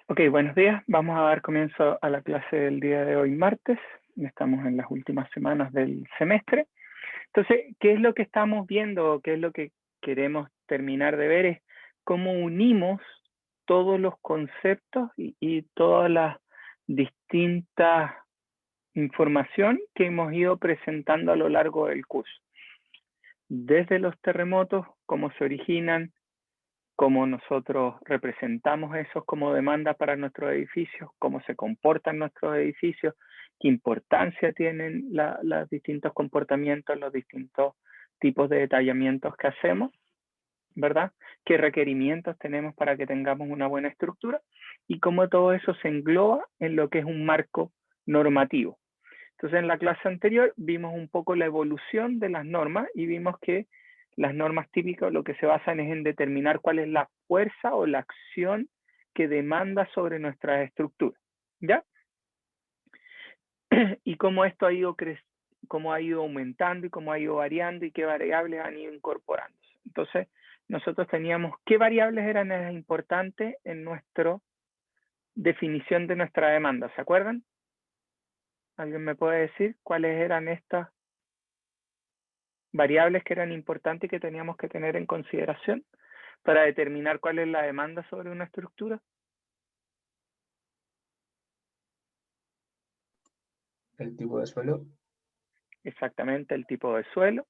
Ok, buenos días. Vamos a dar comienzo a la clase del día de hoy, martes. Estamos en las últimas semanas del semestre. Entonces, ¿qué es lo que estamos viendo? ¿Qué es lo que queremos terminar de ver? Es cómo unimos todos los conceptos y todas las distintas información que hemos ido presentando a lo largo del curso. Desde los terremotos, cómo se originan, cómo nosotros representamos esos como demanda para nuestros edificios, cómo se comportan nuestros edificios, qué importancia tienen los distintos comportamientos, los distintos tipos de detallamientos que hacemos, ¿verdad? Qué requerimientos tenemos para que tengamos una buena estructura y cómo todo eso se engloba en lo que es un marco normativo. Entonces, en la clase anterior vimos un poco la evolución de las normas y vimos que las normas típicas lo que se basan es en determinar cuál es la fuerza o la acción que demanda sobre nuestras estructuras, ¿ya? Y cómo esto ha ido cómo ha ido aumentando y cómo ha ido variando y qué variables han ido incorporándose. Entonces, nosotros teníamos qué variables eran las importantes en nuestra definición de nuestra demanda, ¿se acuerdan? ¿Alguien me puede decir cuáles eran estas variables que eran importantes y que teníamos que tener en consideración para determinar cuál es la demanda sobre una estructura? El tipo de suelo. Exactamente, el tipo de suelo.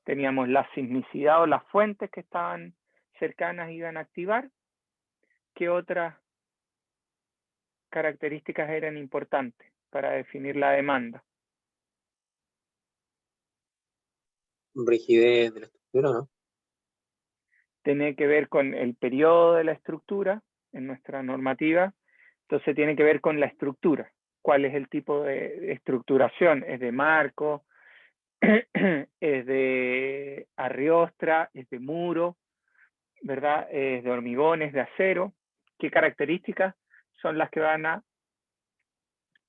Teníamos la sismicidad o las fuentes que estaban cercanas iban a activar. ¿Qué otras características eran importantes para definir la demanda? Rigidez de la estructura, ¿no? Tiene que ver con el periodo de la estructura en nuestra normativa. Entonces tiene que ver con la estructura. ¿Cuál es el tipo de estructuración? ¿Es de marco? ¿Es de arriostra? ¿Es de muro? ¿Verdad? ¿Es de hormigón? ¿Es de acero? ¿Qué características son las que van a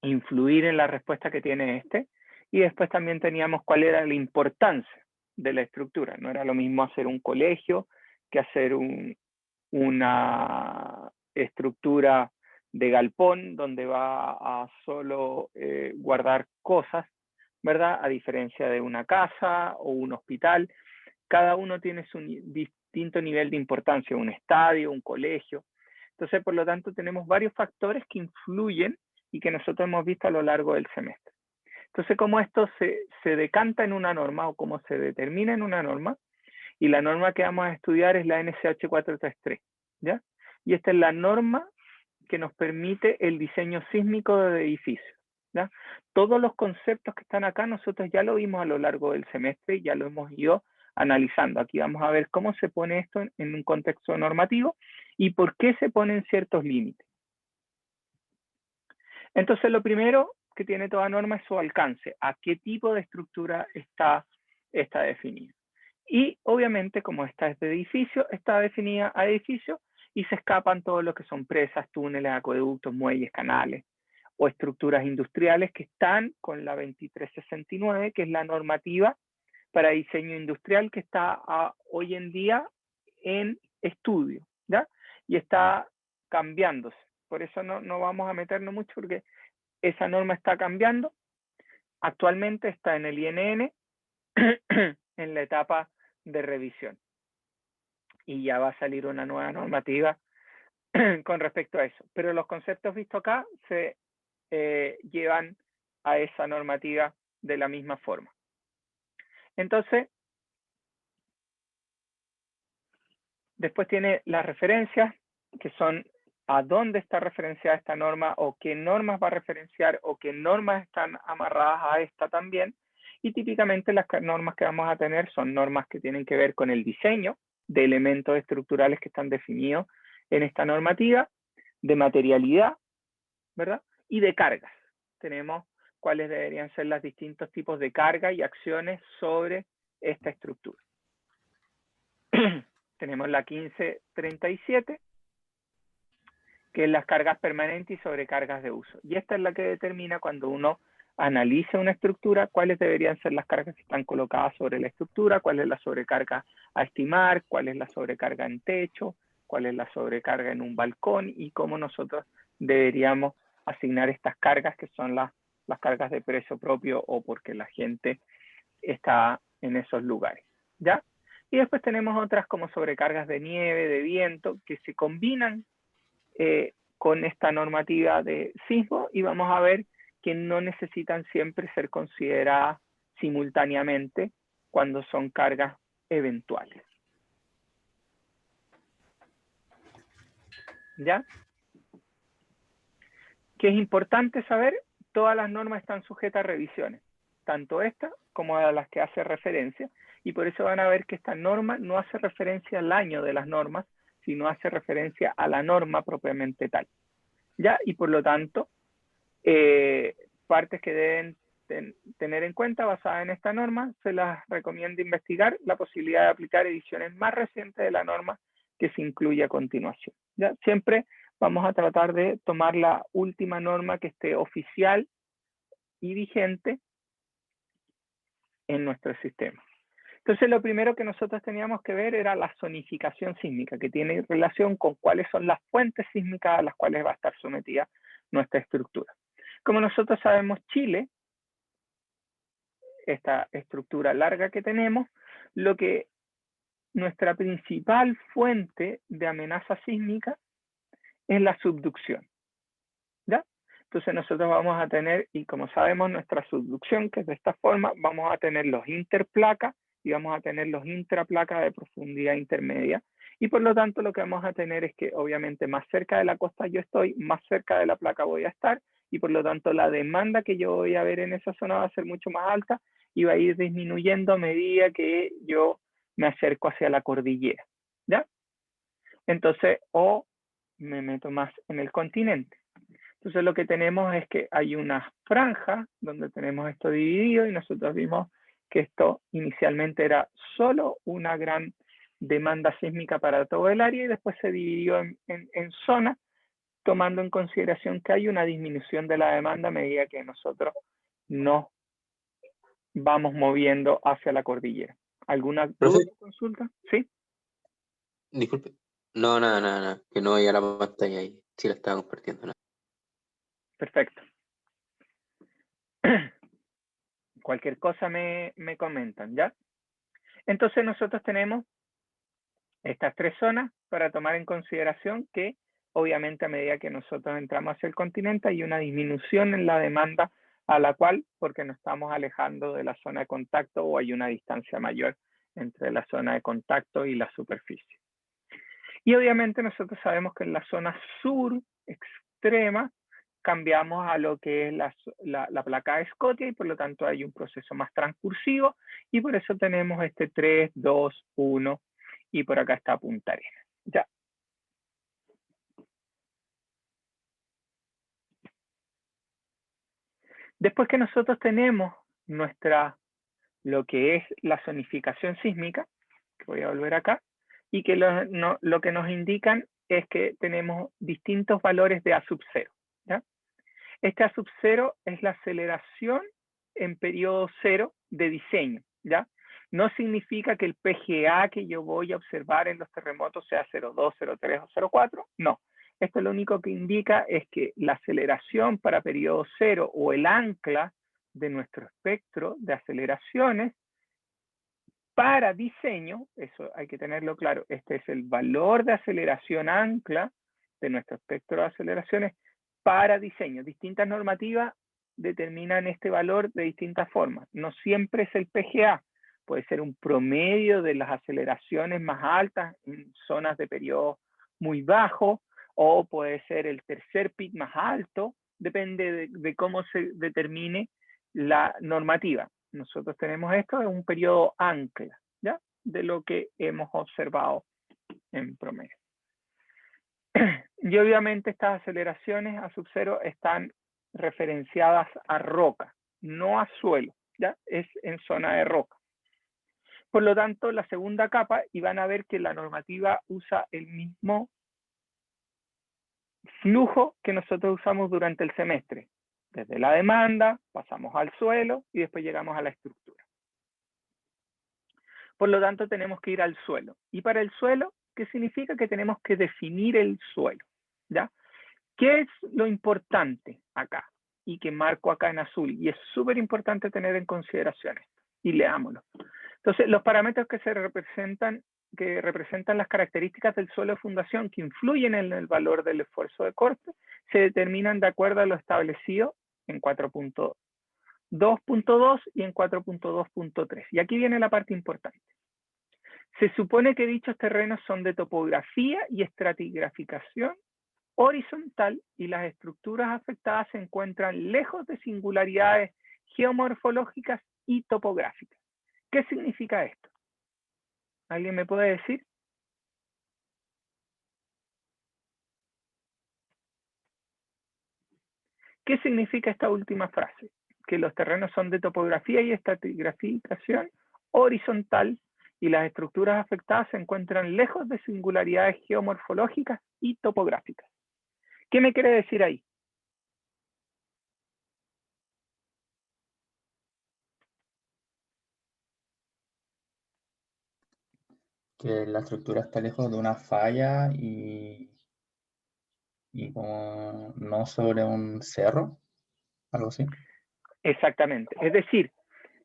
influir en la respuesta que tiene este? Y después también teníamos cuál era la importancia de la estructura. No era lo mismo hacer un colegio que hacer una estructura de galpón donde va a solo guardar cosas, ¿verdad? A diferencia de una casa o un hospital. Cada uno tiene su distinto nivel de importancia, un estadio, un colegio. Entonces, por lo tanto, tenemos varios factores que influyen y que nosotros hemos visto a lo largo del semestre. Entonces, cómo esto se decanta en una norma o cómo se determina en una norma, y la norma que vamos a estudiar es la NSH 433, ¿ya? Y esta es la norma que nos permite el diseño sísmico de edificios, ¿ya? Todos los conceptos que están acá nosotros ya lo vimos a lo largo del semestre y ya lo hemos ido analizando. Aquí vamos a ver cómo se pone esto en un contexto normativo y por qué se ponen ciertos límites. Entonces, lo primero que tiene toda norma es su alcance, a qué tipo de estructura está definida. Y obviamente, como esta es de edificio, está definida a edificio y se escapan todo lo que son presas, túneles, acueductos, muelles, canales o estructuras industriales que están con la 2369, que es la normativa para diseño industrial que está hoy en día en estudio, ¿ya? Y está cambiándose. Por eso no vamos a meternos mucho porque esa norma está cambiando. Actualmente está en el INN en la etapa de revisión. Y ya va a salir una nueva normativa con respecto a eso. Pero los conceptos vistos acá se llevan a esa normativa de la misma forma. Entonces, después tiene las referencias, que son a dónde está referenciada esta norma o qué normas va a referenciar o qué normas están amarradas a esta también. Y típicamente las normas que vamos a tener son normas que tienen que ver con el diseño de elementos estructurales que están definidos en esta normativa, de materialidad, ¿verdad? Y de cargas. Tenemos cuáles deberían ser los distintos tipos de carga y acciones sobre esta estructura. Tenemos la 1537, que es las cargas permanentes y sobrecargas de uso. Y esta es la que determina cuando uno analiza una estructura, cuáles deberían ser las cargas que están colocadas sobre la estructura, cuál es la sobrecarga a estimar, cuál es la sobrecarga en techo, cuál es la sobrecarga en un balcón y cómo nosotros deberíamos asignar estas cargas, que son las cargas de precio propio o porque la gente está en esos lugares, ¿ya? Y después tenemos otras como sobrecargas de nieve, de viento, que se combinan con esta normativa de sismo y vamos a ver que no necesitan siempre ser consideradas simultáneamente cuando son cargas eventuales. ¿Ya? Que es importante saber, todas las normas están sujetas a revisiones, tanto esta como a las que hace referencia, y por eso van a ver que esta norma no hace referencia al año de las normas, sino hace referencia a la norma propiamente tal. ¿Ya? Y por lo tanto, partes que deben tener en cuenta basadas en esta norma, se las recomienda investigar la posibilidad de aplicar ediciones más recientes de la norma que se incluye a continuación. ¿Ya? Siempre vamos a tratar de tomar la última norma que esté oficial y vigente en nuestro sistema. Entonces, lo primero que nosotros teníamos que ver era la zonificación sísmica, que tiene relación con cuáles son las fuentes sísmicas a las cuales va a estar sometida nuestra estructura. Como nosotros sabemos, Chile, esta estructura larga que tenemos, nuestra principal fuente de amenaza sísmica es la subducción. ¿Ya? Entonces nosotros vamos a tener, y como sabemos, nuestra subducción, que es de esta forma, vamos a tener los interplacas y vamos a tener los intraplacas de profundidad intermedia. Y por lo tanto lo que vamos a tener es que obviamente más cerca de la costa yo estoy, más cerca de la placa voy a estar, y por lo tanto la demanda que yo voy a ver en esa zona va a ser mucho más alta y va a ir disminuyendo a medida que yo me acerco hacia la cordillera. ¿Ya? Entonces, o me meto más en el continente. Entonces lo que tenemos es que hay una franja donde tenemos esto dividido y nosotros vimos que esto inicialmente era solo una gran demanda sísmica para todo el área y después se dividió en zonas, tomando en consideración que hay una disminución de la demanda a medida que nosotros nos vamos moviendo hacia la cordillera. ¿Alguna duda o consulta? ¿Sí? Disculpe. No, nada, que no veía la pantalla ahí. Sí la estaba compartiendo. Nada. Perfecto. Cualquier cosa me comentan, ¿ya? Entonces nosotros tenemos estas tres zonas para tomar en consideración que obviamente a medida que nosotros entramos hacia el continente hay una disminución en la demanda a la cual, porque nos estamos alejando de la zona de contacto o hay una distancia mayor entre la zona de contacto y la superficie. Y obviamente nosotros sabemos que en la zona sur extrema cambiamos a lo que es la placa de Scotia y por lo tanto hay un proceso más transcursivo y por eso tenemos este 3, 2, 1 y por acá está Punta Arenas. Ya. Después que nosotros tenemos lo que es la zonificación sísmica, que voy a volver acá, y que lo que nos indican es que tenemos distintos valores de A sub 0. ¿Ya? Este A sub 0 es la aceleración en periodo cero de diseño. ¿Ya? No significa que el PGA que yo voy a observar en los terremotos sea 0,2, 0,3 o 0,4. No. Esto lo único que indica es que la aceleración para periodo cero o el ancla de nuestro espectro de aceleraciones para diseño, eso hay que tenerlo claro, este es el valor de aceleración ancla de nuestro espectro de aceleraciones para diseño. Distintas normativas determinan este valor de distintas formas. No siempre es el PGA, puede ser un promedio de las aceleraciones más altas en zonas de periodo muy bajo, o puede ser el tercer pic más alto, depende de cómo se determine la normativa. Nosotros tenemos esto en un periodo ancla, ¿ya? De lo que hemos observado en promedio. Y obviamente estas aceleraciones a sub 0 están referenciadas a roca, no a suelo, ¿ya? Es en zona de roca. Por lo tanto, la segunda capa, y van a ver que la normativa usa el mismo flujo que nosotros usamos durante el semestre. Desde la demanda, pasamos al suelo y después llegamos a la estructura. Por lo tanto, tenemos que ir al suelo. Y para el suelo ¿Qué significa? Que tenemos que definir el suelo, ¿ya? ¿Qué es lo importante acá? Y que marco acá en azul, y es súper importante tener en consideración esto, y leámoslo. Entonces, los parámetros que representan las características del suelo de fundación que influyen en el valor del esfuerzo de corte, se determinan de acuerdo a lo establecido en 4.2.2 y en 4.2.3. Y aquí viene la parte importante. Se supone que dichos terrenos son de topografía y estratigraficación horizontal y las estructuras afectadas se encuentran lejos de singularidades geomorfológicas y topográficas. ¿Qué significa esto? ¿Alguien me puede decir? ¿Qué significa esta última frase? Que los terrenos son de topografía y estratigraficación horizontal y las estructuras afectadas se encuentran lejos de singularidades geomorfológicas y topográficas. ¿Qué me quiere decir ahí? Que la estructura está lejos de una falla y como no sobre un cerro, algo así. Exactamente. Es decir,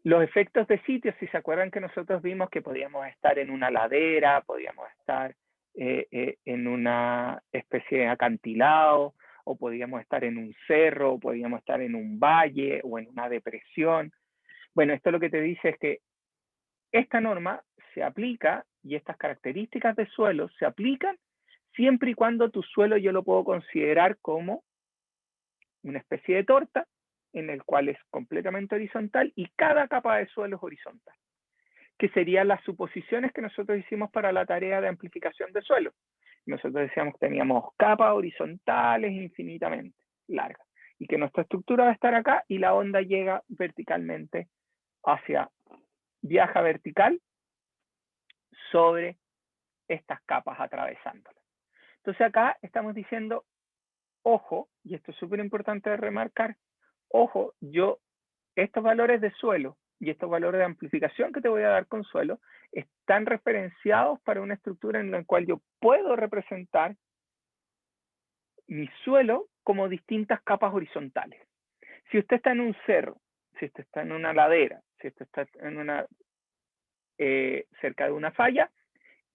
los efectos de sitio, si se acuerdan que nosotros vimos que podíamos estar en una ladera, podíamos estar en una especie de acantilado, o podíamos estar en un cerro, o podíamos estar en un valle o en una depresión. Bueno, esto lo que te dice es que esta norma se aplica y estas características de suelo se aplican siempre y cuando tu suelo yo lo puedo considerar como una especie de torta en el cual es completamente horizontal y cada capa de suelo es horizontal, que serían las suposiciones que nosotros hicimos para la tarea de amplificación de suelo. Nosotros decíamos que teníamos capas horizontales infinitamente largas y que nuestra estructura va a estar acá y la onda llega verticalmente viaja vertical sobre estas capas atravesándolas. Entonces acá estamos diciendo, ojo, y esto es súper importante de remarcar, ojo, estos valores de suelo y estos valores de amplificación que te voy a dar con suelo están referenciados para una estructura en la cual yo puedo representar mi suelo como distintas capas horizontales. Si usted está en un cerro, si usted está en una ladera, si usted está cerca de una falla,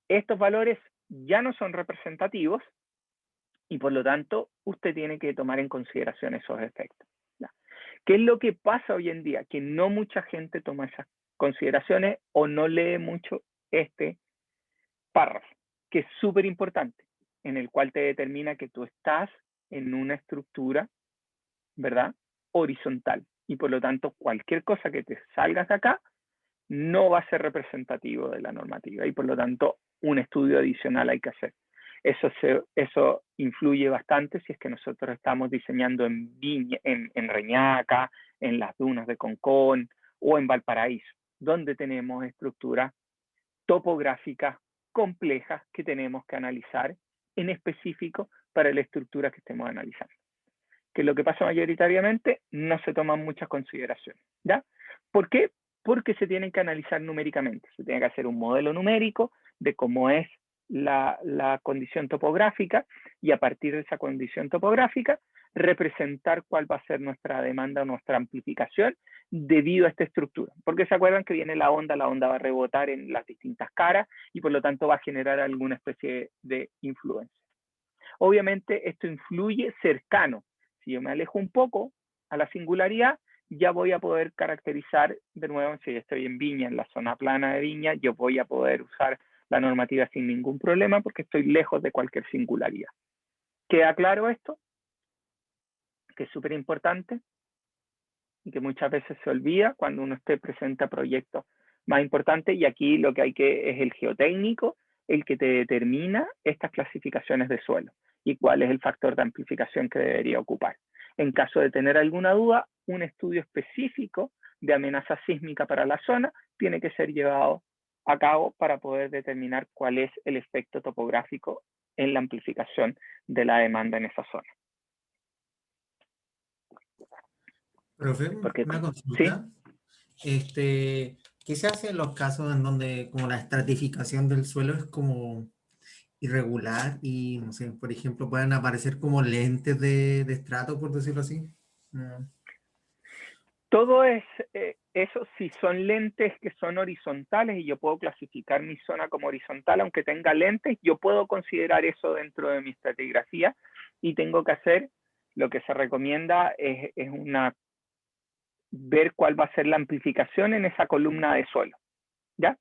estos valores ya no son representativos y por lo tanto usted tiene que tomar en consideración esos efectos. ¿Qué es lo que pasa hoy en día? Que no mucha gente toma esas consideraciones o no lee mucho este párrafo, que es súper importante, en el cual te determina que tú estás en una estructura, ¿verdad? Horizontal. Y por lo tanto, cualquier cosa que te salgas de acá no va a ser representativo de la normativa y por lo tanto un estudio adicional hay que hacer. Eso influye bastante si es que nosotros estamos diseñando en Reñaca, en las dunas de Concón o en Valparaíso, donde tenemos estructuras topográficas complejas que tenemos que analizar en específico para la estructura que estemos analizando. Que lo que pasa mayoritariamente no se toman muchas consideraciones, ¿ya? ¿Por qué? Porque se tienen que analizar numéricamente. Se tiene que hacer un modelo numérico de cómo es la condición topográfica y a partir de esa condición topográfica representar cuál va a ser nuestra demanda o nuestra amplificación debido a esta estructura. Porque se acuerdan que viene la onda va a rebotar en las distintas caras y por lo tanto va a generar alguna especie de influencia. Obviamente esto influye cercano. Si yo me alejo un poco a la singularidad, ya voy a poder caracterizar de nuevo, si estoy en Viña, en la zona plana de Viña, yo voy a poder usar la normativa sin ningún problema porque estoy lejos de cualquier singularidad. ¿Queda claro esto? Que es súper importante y que muchas veces se olvida cuando uno presenta proyectos más importantes y aquí lo que hay que es el geotécnico, el que te determina estas clasificaciones de suelo y cuál es el factor de amplificación que debería ocupar. En caso de tener alguna duda, un estudio específico de amenaza sísmica para la zona tiene que ser llevado a cabo para poder determinar cuál es el efecto topográfico en la amplificación de la demanda en esa zona. Profe, Porque, una ¿sí? consulta. ¿Qué se hace en los casos en donde como la estratificación del suelo es como irregular y, no sé, por ejemplo, pueden aparecer como lentes de estrato, por decirlo así. No. Todo es, eso si son lentes que son horizontales y yo puedo clasificar mi zona como horizontal, aunque tenga lentes, yo puedo considerar eso dentro de mi estratigrafía y tengo que hacer, lo que se recomienda es ver cuál va a ser la amplificación en esa columna de suelo, ¿ya?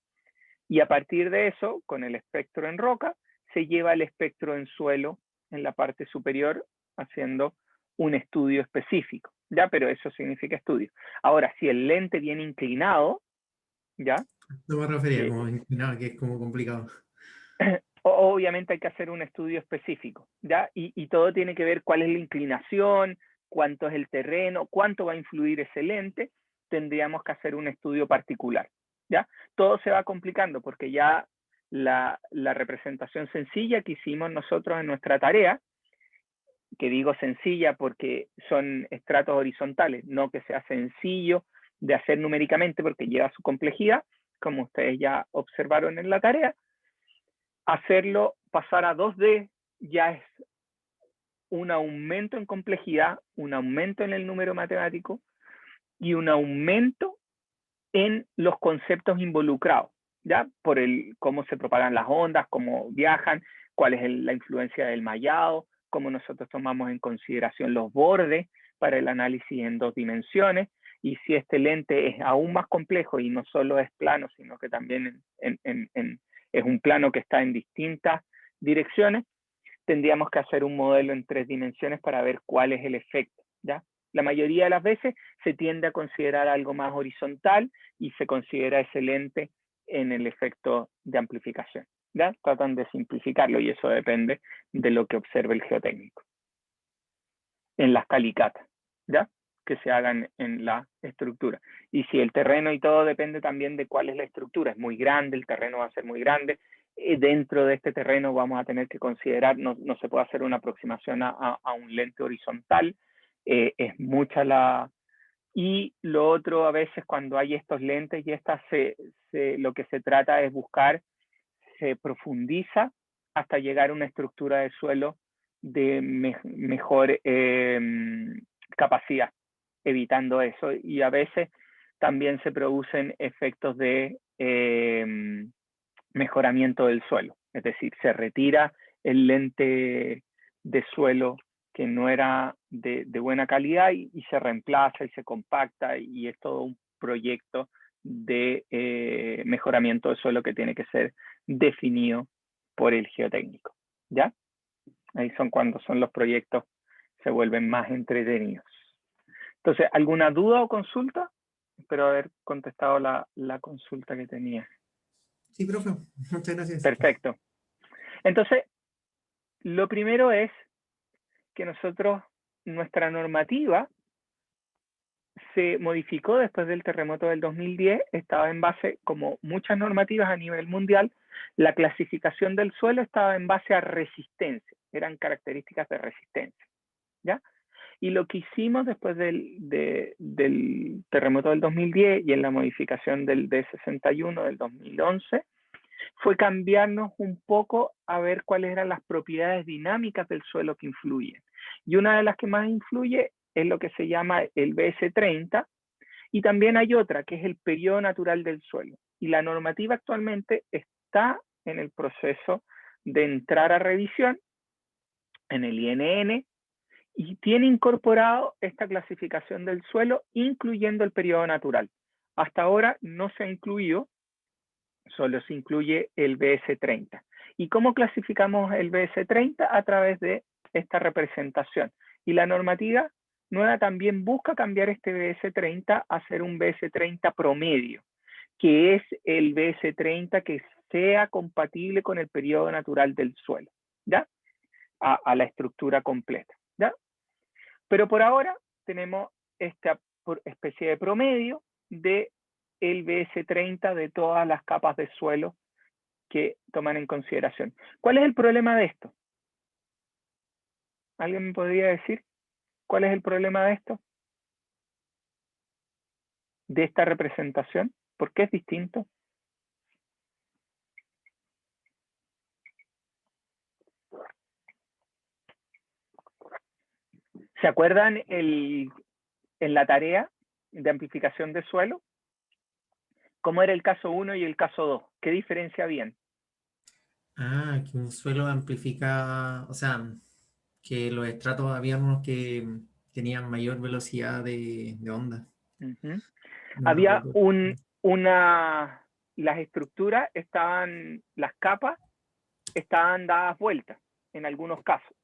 Y a partir de eso, con el espectro en roca, se lleva el espectro en suelo en la parte superior haciendo un estudio específico, ¿ya? Pero eso significa estudio. Ahora, si el lente viene inclinado, ¿ya? No me refería como inclinado, que es como complicado. Obviamente hay que hacer un estudio específico, ¿ya? Y todo tiene que ver cuál es la inclinación, cuánto es el terreno, cuánto va a influir ese lente, tendríamos que hacer un estudio particular, ¿ya? Todo se va complicando porque ya la representación sencilla que hicimos nosotros en nuestra tarea, que digo sencilla porque son estratos horizontales, no que sea sencillo de hacer numéricamente porque lleva su complejidad, como ustedes ya observaron en la tarea, hacerlo pasar a 2D ya es un aumento en complejidad, un aumento en el número matemático y un aumento en los conceptos involucrados, ¿ya? Por cómo se propagan las ondas, cómo viajan, cuál es la influencia del mallado, cómo nosotros tomamos en consideración los bordes para el análisis en 2 dimensiones, y si este lente es aún más complejo y no solo es plano, sino que también es un plano que está en distintas direcciones, tendríamos que hacer un modelo en 3 dimensiones para ver cuál es el efecto, ¿ya? La mayoría de las veces se tiende a considerar algo más horizontal y se considera ese lente en el efecto de amplificación, ¿ya? Tratan de simplificarlo y eso depende de lo que observe el geotécnico en las calicatas, ¿ya? Que se hagan en la estructura. Y si el terreno y todo depende también de cuál es la estructura. Es muy grande, el terreno va a ser muy grande. Dentro de este terreno vamos a tener que considerar, no se puede hacer una aproximación a un lente horizontal. Es mucha la... Y lo otro, a veces cuando hay estos lentes y estas, lo que se trata es buscar, se profundiza hasta llegar a una estructura de suelo de mejor capacidad, evitando eso. Y a veces también se producen efectos de mejoramiento del suelo, es decir, se retira el lente de suelo que no era de buena calidad y se reemplaza y se compacta y es todo un proyecto de mejoramiento del suelo que tiene que ser definido por el geotécnico, ¿ya? Ahí son cuando son los proyectos se vuelven más entretenidos. Entonces, ¿alguna duda o consulta? Espero haber contestado la consulta que tenía. Sí, profe, muchas gracias. Perfecto. Entonces, lo primero es que nosotros, nuestra normativa se modificó después del terremoto del 2010, estaba en base, como muchas normativas a nivel mundial, la clasificación del suelo estaba en base a resistencia, eran características de resistencia, ¿ya? Y lo que hicimos después del terremoto del 2010 y en la modificación del D61 del 2011 fue cambiarnos un poco a ver cuáles eran las propiedades dinámicas del suelo que influyen. Y una de las que más influye es lo que se llama el BS30, y también hay otra que es el periodo natural del suelo. Y la normativa actualmente está en el proceso de entrar a revisión en el INN y tiene incorporado esta clasificación del suelo, incluyendo el periodo natural. Hasta ahora no se ha incluido, solo se incluye el BS30. ¿Y cómo clasificamos el BS30? A través de esta representación. Y la normativa nueva también busca cambiar este BS30 a ser un BS30 promedio, que es el BS30 que sea compatible con el periodo natural del suelo, ¿ya? A la estructura completa, ¿ya? Pero por ahora tenemos esta especie de promedio de el BS30 de todas las capas de suelo que toman en consideración. ¿Cuál es el problema de esto? ¿Alguien me podría decir cuál es el problema de esto? De esta representación. ¿Por qué es distinto? ¿Se acuerdan en la tarea de amplificación de suelo? ¿Cómo era el caso 1 y el caso 2? ¿Qué diferencia habían? Ah, que un suelo amplifica, o sea, que los estratos había unos que tenían mayor velocidad de onda. Uh-huh. No me Había acuerdo. las estructuras estaban, las capas estaban dadas vueltas en algunos casos.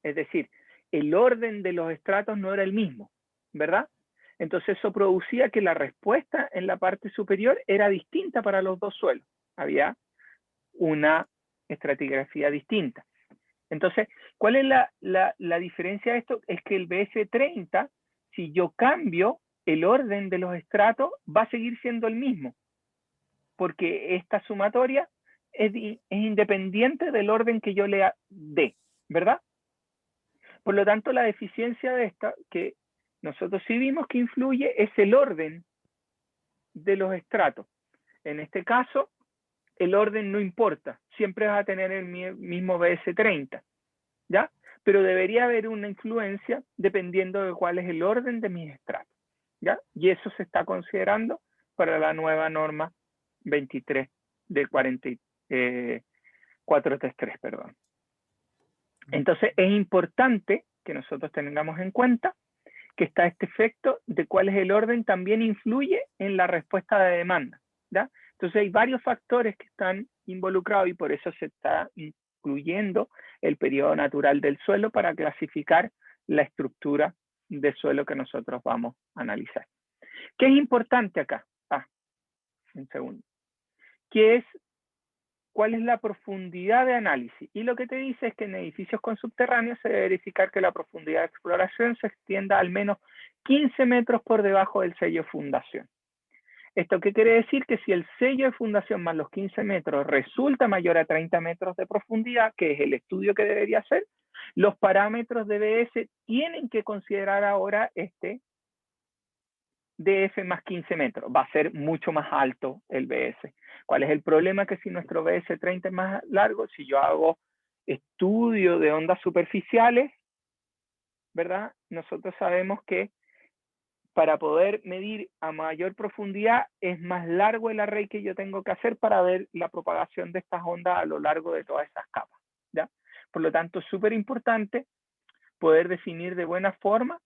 Es decir, el orden de los estratos no era el mismo, ¿verdad? Entonces eso producía que la respuesta en la parte superior era distinta para los dos suelos. Había una estratigrafía distinta. Entonces, ¿cuál es la diferencia de esto? Es que el BS30, si yo cambio el orden de los estratos, va a seguir siendo el mismo, porque esta sumatoria es independiente del orden que yo le dé, ¿verdad? Por lo tanto, la deficiencia de esta, que nosotros sí vimos que influye, es el orden de los estratos. En este caso, el orden no importa, siempre vas a tener el mismo BS30, ¿ya? Pero debería haber una influencia dependiendo de cuál es el orden de mis estratos, ¿ya? Y eso se está considerando para la nueva norma 23 de 433, perdón. Entonces es importante que nosotros tengamos en cuenta que está este efecto de cuál es el orden también influye en la respuesta de demanda, ¿ya? Entonces hay varios factores que están involucrados y por eso se está incluyendo el periodo natural del suelo para clasificar la estructura de suelo que nosotros vamos a analizar. ¿Qué es importante acá? Un segundo. ¿Qué es? ¿Cuál es la profundidad de análisis? Y lo que te dice es que en edificios con subterráneos se debe verificar que la profundidad de exploración se extienda al menos 15 metros por debajo del sello de fundación. ¿Esto qué quiere decir? Que si el sello de fundación más los 15 metros resulta mayor a 30 metros de profundidad, que es el estudio que debería hacer, los parámetros de BS tienen que considerar ahora este DF más 15 metros. Va a ser mucho más alto el BS. ¿Cuál es el problema? Que si nuestro BS30 es más largo, si yo hago estudio de ondas superficiales, ¿verdad? Nosotros sabemos que para poder medir a mayor profundidad es más largo el array que yo tengo que hacer para ver la propagación de estas ondas a lo largo de todas esas capas, ¿ya? Por lo tanto, es súper importante poder definir de buena forma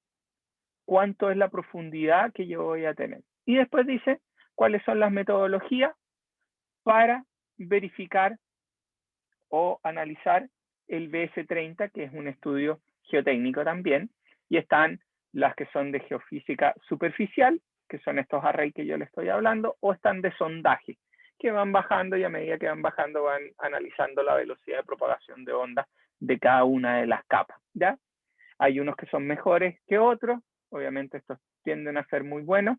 cuánto es la profundidad que yo voy a tener. Y después dice cuáles son las metodologías para verificar o analizar el BS30, que es un estudio geotécnico también, y están las que son de geofísica superficial, que son estos arrays que yo les estoy hablando, o están de sondaje, que van bajando y a medida que van bajando van analizando la velocidad de propagación de ondas de cada una de las capas, ¿ya? Hay unos que son mejores que otros, obviamente estos tienden a ser muy buenos,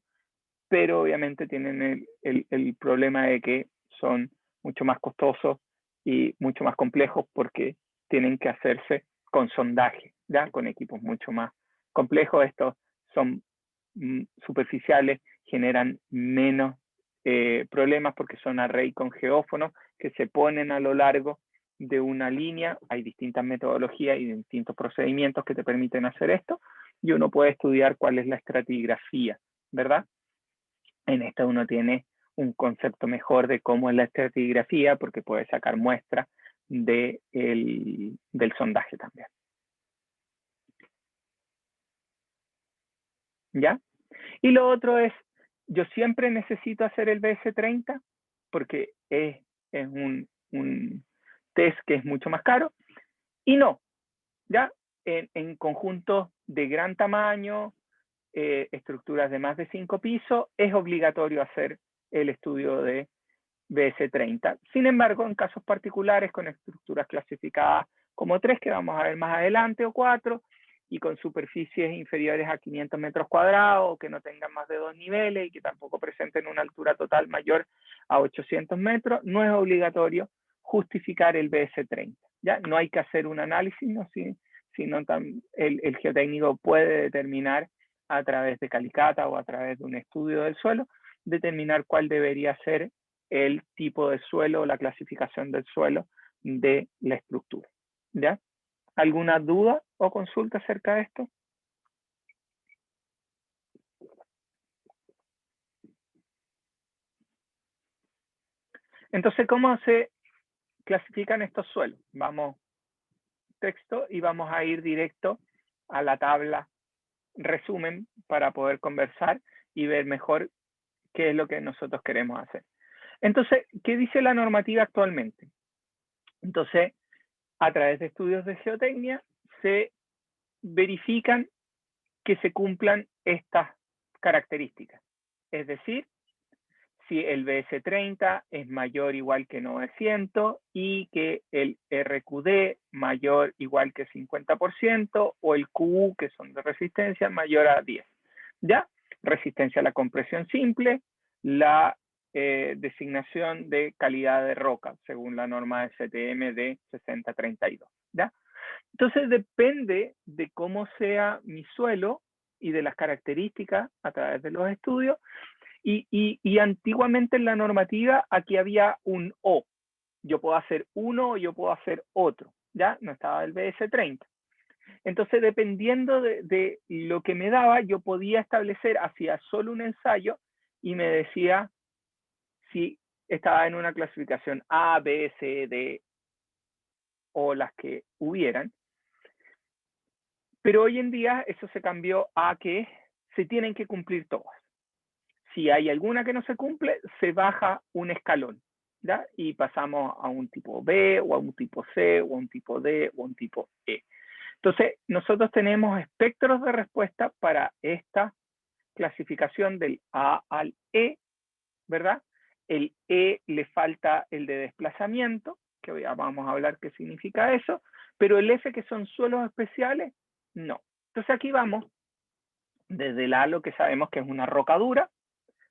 pero obviamente tienen el problema de que son mucho más costosos y mucho más complejos porque tienen que hacerse con sondaje, ¿ya? Con equipos mucho más complejos. Estos son superficiales, generan menos problemas porque son array con geófonos que se ponen a lo largo de una línea. Hay distintas metodologías y distintos procedimientos que te permiten hacer esto y uno puede estudiar cuál es la estratigrafía, ¿verdad? En esta uno tiene un concepto mejor de cómo es la estratigrafía porque puede sacar muestras del sondaje también. ¿Ya? Y lo otro es, yo siempre necesito hacer el BS30 porque es un test que es mucho más caro. Y no, ¿ya? En conjuntos de gran tamaño, estructuras de más de 5 pisos, es obligatorio hacer el estudio de BS30. Sin embargo, en casos particulares con estructuras clasificadas como 3, que vamos a ver más adelante, o 4, y con superficies inferiores a 500 metros cuadrados, o que no tengan más de 2 niveles y que tampoco presenten una altura total mayor a 800 metros, no es obligatorio justificar el BS30. ¿Ya? No hay que hacer un análisis, ¿no? Sino el geotécnico puede determinar a través de Calicata o a través de un estudio del suelo, determinar cuál debería ser el tipo de suelo o la clasificación del suelo de la estructura. ¿Ya? ¿Alguna duda o consulta acerca de esto? Entonces, ¿cómo se clasifican estos suelos? Vamos texto y vamos a ir directo a la tabla resumen para poder conversar y ver mejor qué es lo que nosotros queremos hacer. Entonces, ¿qué dice la normativa actualmente? Entonces, a través de estudios de geotecnia se verifican que se cumplan estas características. Es decir, si el BS30 es mayor o igual que 900 y que el RQD mayor o igual que 50% o el QU, que son de resistencia, mayor a 10. ¿Ya? Resistencia a la compresión simple, la designación de calidad de roca, según la norma de STM de 6032. ¿Ya? Entonces depende de cómo sea mi suelo y de las características a través de los estudios. Y antiguamente en la normativa aquí había un O. Yo puedo hacer uno o yo puedo hacer otro. ¿Ya? No estaba el BS30. Entonces, dependiendo de lo que me daba, yo podía establecer, hacía solo un ensayo y me decía si estaba en una clasificación A, B, C, D o las que hubieran. Pero hoy en día eso se cambió a que se tienen que cumplir todas. Si hay alguna que no se cumple, se baja un escalón, ¿ya? Y pasamos a un tipo B, o a un tipo C, o a un tipo D, o a un tipo E. Entonces, nosotros tenemos espectros de respuesta para esta clasificación del A al E, ¿verdad? El E le falta el de desplazamiento, que hoy vamos a hablar qué significa eso, pero el F, que son suelos especiales, no. Entonces aquí vamos desde el A, lo que sabemos que es una roca dura,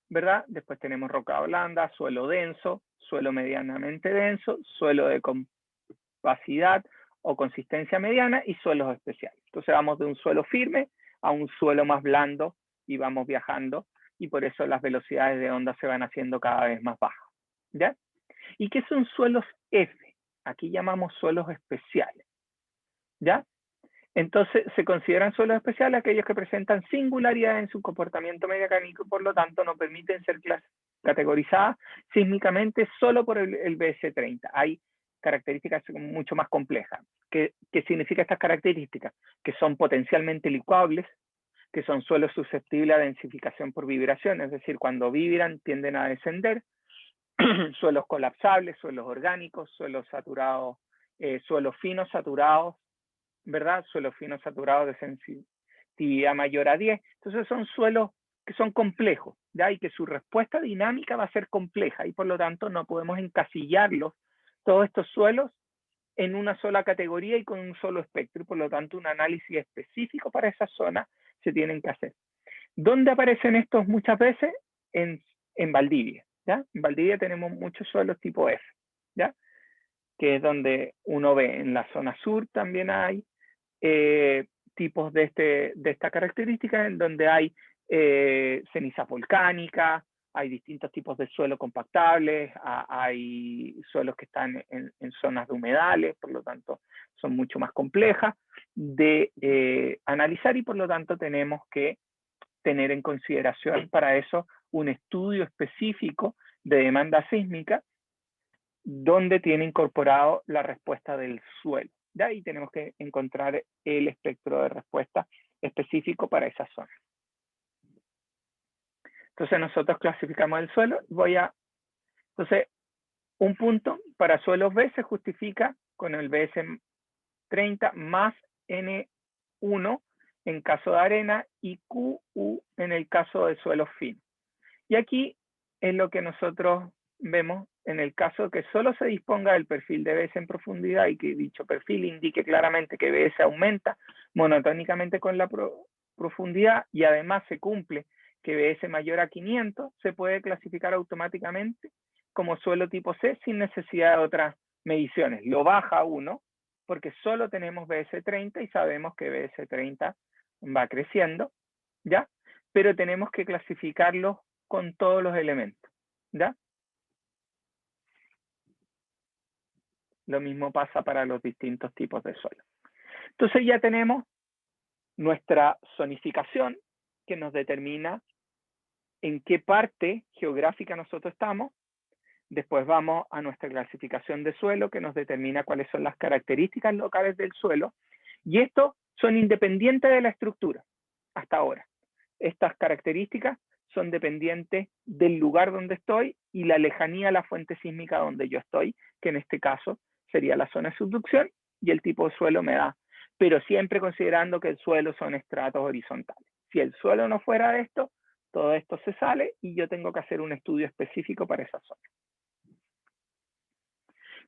¿verdad? Después tenemos roca blanda, suelo denso, suelo medianamente denso, suelo de compacidad o consistencia mediana y suelos especiales. Entonces vamos de un suelo firme a un suelo más blando y vamos viajando y por eso las velocidades de onda se van haciendo cada vez más bajas, ¿ya? ¿Y qué son suelos F? Aquí llamamos suelos especiales, ¿ya? Entonces, se consideran suelos especiales aquellos que presentan singularidad en su comportamiento mecánico y por lo tanto no permiten ser categorizadas sísmicamente solo por el BS30. Hay características mucho más complejas. ¿Qué significa estas características? Que son potencialmente licuables, que son suelos susceptibles a densificación por vibración, es decir, cuando vibran tienden a descender, suelos colapsables, suelos orgánicos, suelos saturados, suelos finos saturados, ¿verdad? Suelos finos saturados de sensitividad mayor a 10. Entonces son suelos que son complejos, ¿ya? Y que su respuesta dinámica va a ser compleja y por lo tanto no podemos encasillarlos, todos estos suelos, en una sola categoría y con un solo espectro. Y por lo tanto un análisis específico para esa zona se tienen que hacer. ¿Dónde aparecen estos muchas veces? En Valdivia, ¿ya? En Valdivia tenemos muchos suelos tipo F, ¿ya? Que es donde uno ve en la zona sur también hay tipos de esta característica en donde hay ceniza volcánica, hay distintos tipos de suelo compactables, hay suelos que están en zonas de humedales, por lo tanto son mucho más complejas de analizar y por lo tanto tenemos que tener en consideración para eso un estudio específico de demanda sísmica donde tiene incorporado la respuesta del suelo. De ahí tenemos que encontrar el espectro de respuesta específico para esa zona. Entonces nosotros clasificamos el suelo. Entonces, un punto para suelos B se justifica con el BS30 más N1 en caso de arena y QU en el caso de suelos finos. Y aquí es lo que nosotros vemos en el caso que solo se disponga del perfil de BS en profundidad y que dicho perfil indique claramente que BS aumenta monotónicamente con la profundidad y además se cumple que BS mayor a 500, se puede clasificar automáticamente como suelo tipo C sin necesidad de otras mediciones. Lo baja a 1 porque solo tenemos BS30 y sabemos que BS30 va creciendo, ¿ya? Pero tenemos que clasificarlo con todos los elementos, ¿ya? Lo mismo pasa para los distintos tipos de suelo. Entonces ya tenemos nuestra zonificación que nos determina en qué parte geográfica nosotros estamos, Después vamos a nuestra clasificación de suelo, que nos determina cuáles son las características locales del suelo. Y estos son independientes de la estructura, hasta ahora. Estas características son dependientes del lugar donde estoy y la lejanía a la fuente sísmica donde yo estoy, que en este caso sería la zona de subducción, y el tipo de suelo me da. Pero siempre considerando que el suelo son estratos horizontales. Si el suelo no fuera de esto, todo esto se sale y yo tengo que hacer un estudio específico para esa zona.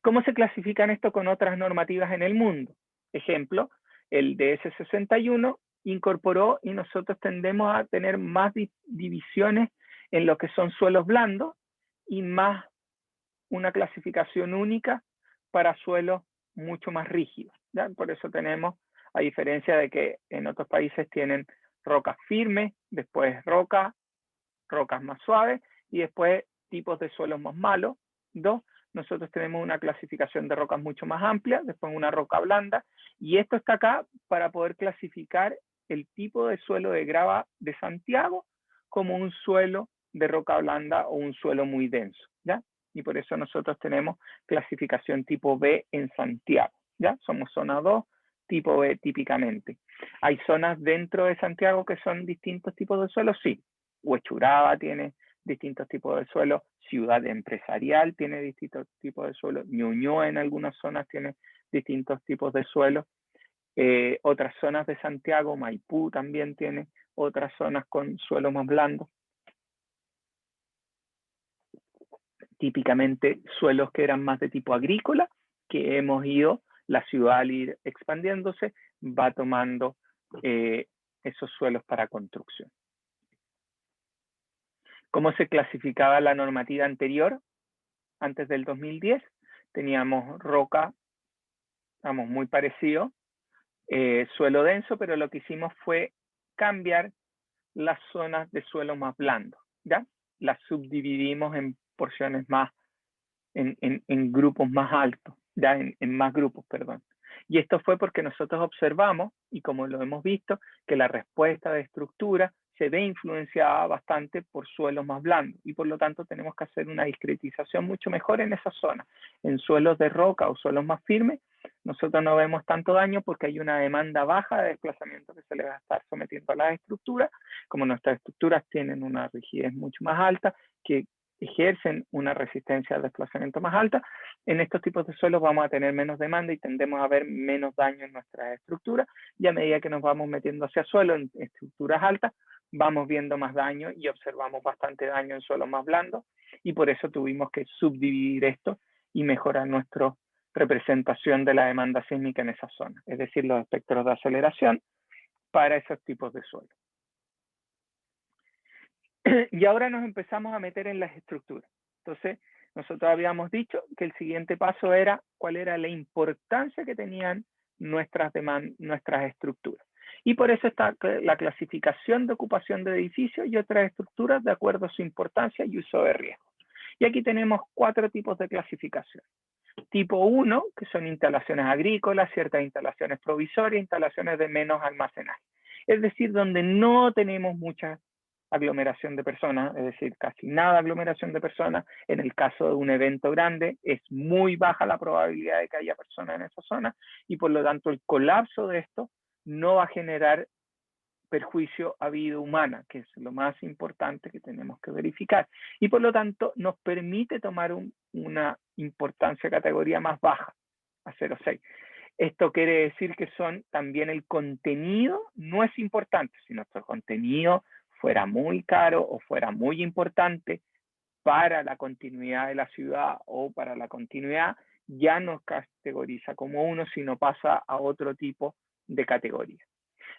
¿Cómo se clasifican esto con otras normativas en el mundo? Ejemplo, el DS61 incorporó y nosotros tendemos a tener más divisiones en lo que son suelos blandos y más una clasificación única para suelos mucho más rígidos, ¿ya? Por eso tenemos, a diferencia de que en otros países tienen rocas firmes, después rocas más suaves y después tipos de suelos más malos. Nosotros tenemos una clasificación de rocas mucho más amplia, después una roca blanda, y esto está acá para poder clasificar el tipo de suelo de grava de Santiago como un suelo de roca blanda o un suelo muy denso, ¿ya? Y por eso nosotros tenemos clasificación tipo B en Santiago, ¿ya? Somos zona 2, tipo B típicamente. ¿Hay zonas dentro de Santiago que son distintos tipos de suelo? Sí. Huechuraba tiene distintos tipos de suelo, Ciudad Empresarial tiene distintos tipos de suelo, Ñuñoa en algunas zonas tiene distintos tipos de suelo, otras zonas de Santiago, Maipú también tiene otras zonas con suelo más blando. Típicamente suelos que eran más de tipo agrícola, que hemos ido, la ciudad al ir expandiéndose, va tomando esos suelos para construcción. ¿Cómo se clasificaba la normativa anterior? Antes del 2010 teníamos roca, vamos, muy parecido, suelo denso, pero lo que hicimos fue cambiar las zonas de suelo más blando, ¿ya? Las subdividimos en porciones más, en grupos más altos, ¿ya? En más grupos, perdón. Y esto fue porque nosotros observamos, y como lo hemos visto, que la respuesta de estructura se ve influenciada bastante por suelos más blandos y por lo tanto tenemos que hacer una discretización mucho mejor en esa zona. En suelos de roca o suelos más firmes, nosotros no vemos tanto daño porque hay una demanda baja de desplazamiento que se le va a estar sometiendo a las estructuras. Como nuestras estructuras tienen una rigidez mucho más alta, que ejercen una resistencia al desplazamiento más alta, en estos tipos de suelos vamos a tener menos demanda y tendemos a ver menos daño en nuestras estructuras, y a medida que nos vamos metiendo hacia suelo en estructuras altas, vamos viendo más daño y observamos bastante daño en suelos más blandos, y por eso tuvimos que subdividir esto y mejorar nuestra representación de la demanda sísmica en esa zona, es decir, los espectros de aceleración para esos tipos de suelo. Y ahora nos empezamos a meter en las estructuras. Entonces, nosotros habíamos dicho que el siguiente paso era cuál era la importancia que tenían nuestras estructuras. Y por eso está la clasificación de ocupación de edificios y otras estructuras de acuerdo a su importancia y uso de riesgo. Y aquí tenemos 4 tipos de clasificación. Tipo 1, que son instalaciones agrícolas, ciertas instalaciones provisorias, instalaciones de menos almacenaje. Es decir, donde no tenemos mucha aglomeración de personas, es decir, casi nada aglomeración de personas. En el caso de un evento grande, es muy baja la probabilidad de que haya personas en esa zona y por lo tanto el colapso de esto no va a generar perjuicio a vida humana, que es lo más importante que tenemos que verificar. Y por lo tanto nos permite tomar una importancia categoría más baja, a 0,6. Esto quiere decir que también el contenido no es importante. Si nuestro contenido fuera muy caro o fuera muy importante para la continuidad de la ciudad o para la continuidad, ya no categoriza como 1, sino pasa a otro tipo de categoría.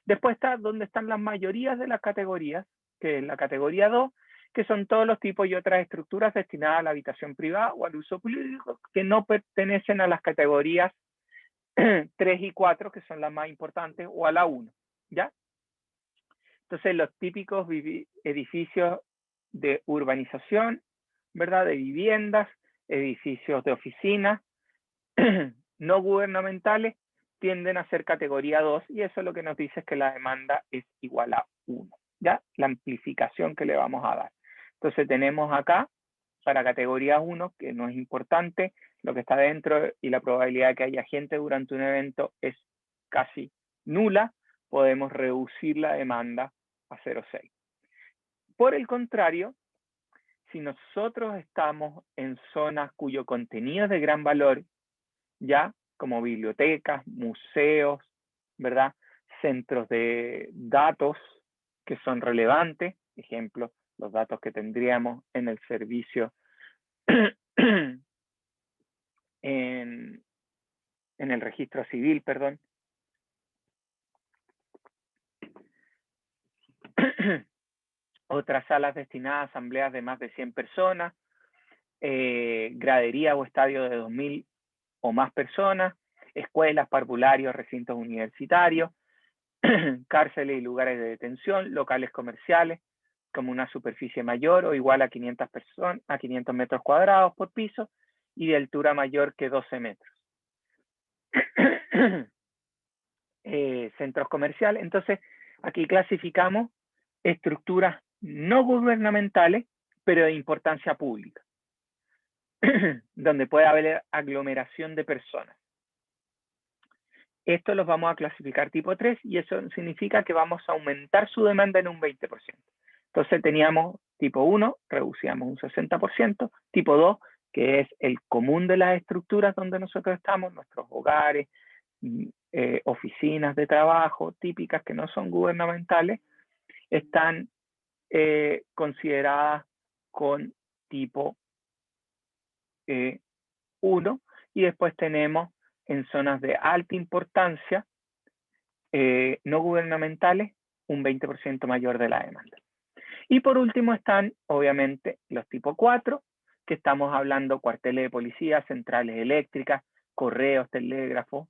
Después está donde están las mayorías de las categorías, que es la categoría 2, que son todos los tipos y otras estructuras destinadas a la habitación privada o al uso público, que no pertenecen a las categorías 3 y 4, que son las más importantes, o a la 1, ¿ya? Entonces, los típicos edificios de urbanización, ¿verdad? De viviendas, edificios de oficinas, no gubernamentales, tienden a ser categoría 2, y eso lo que nos dice es que la demanda es igual a 1, ¿ya? La amplificación que le vamos a dar. Entonces, tenemos acá para categoría 1, que no es importante, lo que está dentro y la probabilidad de que haya gente durante un evento es casi nula, podemos reducir la demanda a 0,6. Por el contrario, si nosotros estamos en zonas cuyo contenido es de gran valor, ya como bibliotecas, museos, ¿verdad? Centros de datos que son relevantes, ejemplo, los datos que tendríamos en el servicio en el registro civil, perdón. Otras salas destinadas a asambleas de más de 100 personas, gradería o estadio de 2.000 o más personas, escuelas, parvularios, recintos universitarios, cárceles y lugares de detención, locales comerciales, como una superficie mayor o igual a 500 metros cuadrados por piso y de altura mayor que 12 metros. Centros comerciales. Entonces, aquí clasificamos estructuras no gubernamentales, pero de importancia pública, donde puede haber aglomeración de personas. Esto los vamos a clasificar tipo 3 y eso significa que vamos a aumentar su demanda en un 20%. Entonces teníamos tipo 1, reducíamos un 60%, tipo 2, que es el común de las estructuras donde nosotros estamos, nuestros hogares, oficinas de trabajo típicas que no son gubernamentales, están consideradas con tipo 1, y después tenemos en zonas de alta importancia no gubernamentales un 20% mayor de la demanda. Y por último están obviamente los tipo 4, que estamos hablando cuarteles de policía, centrales eléctricas, correos, telégrafos,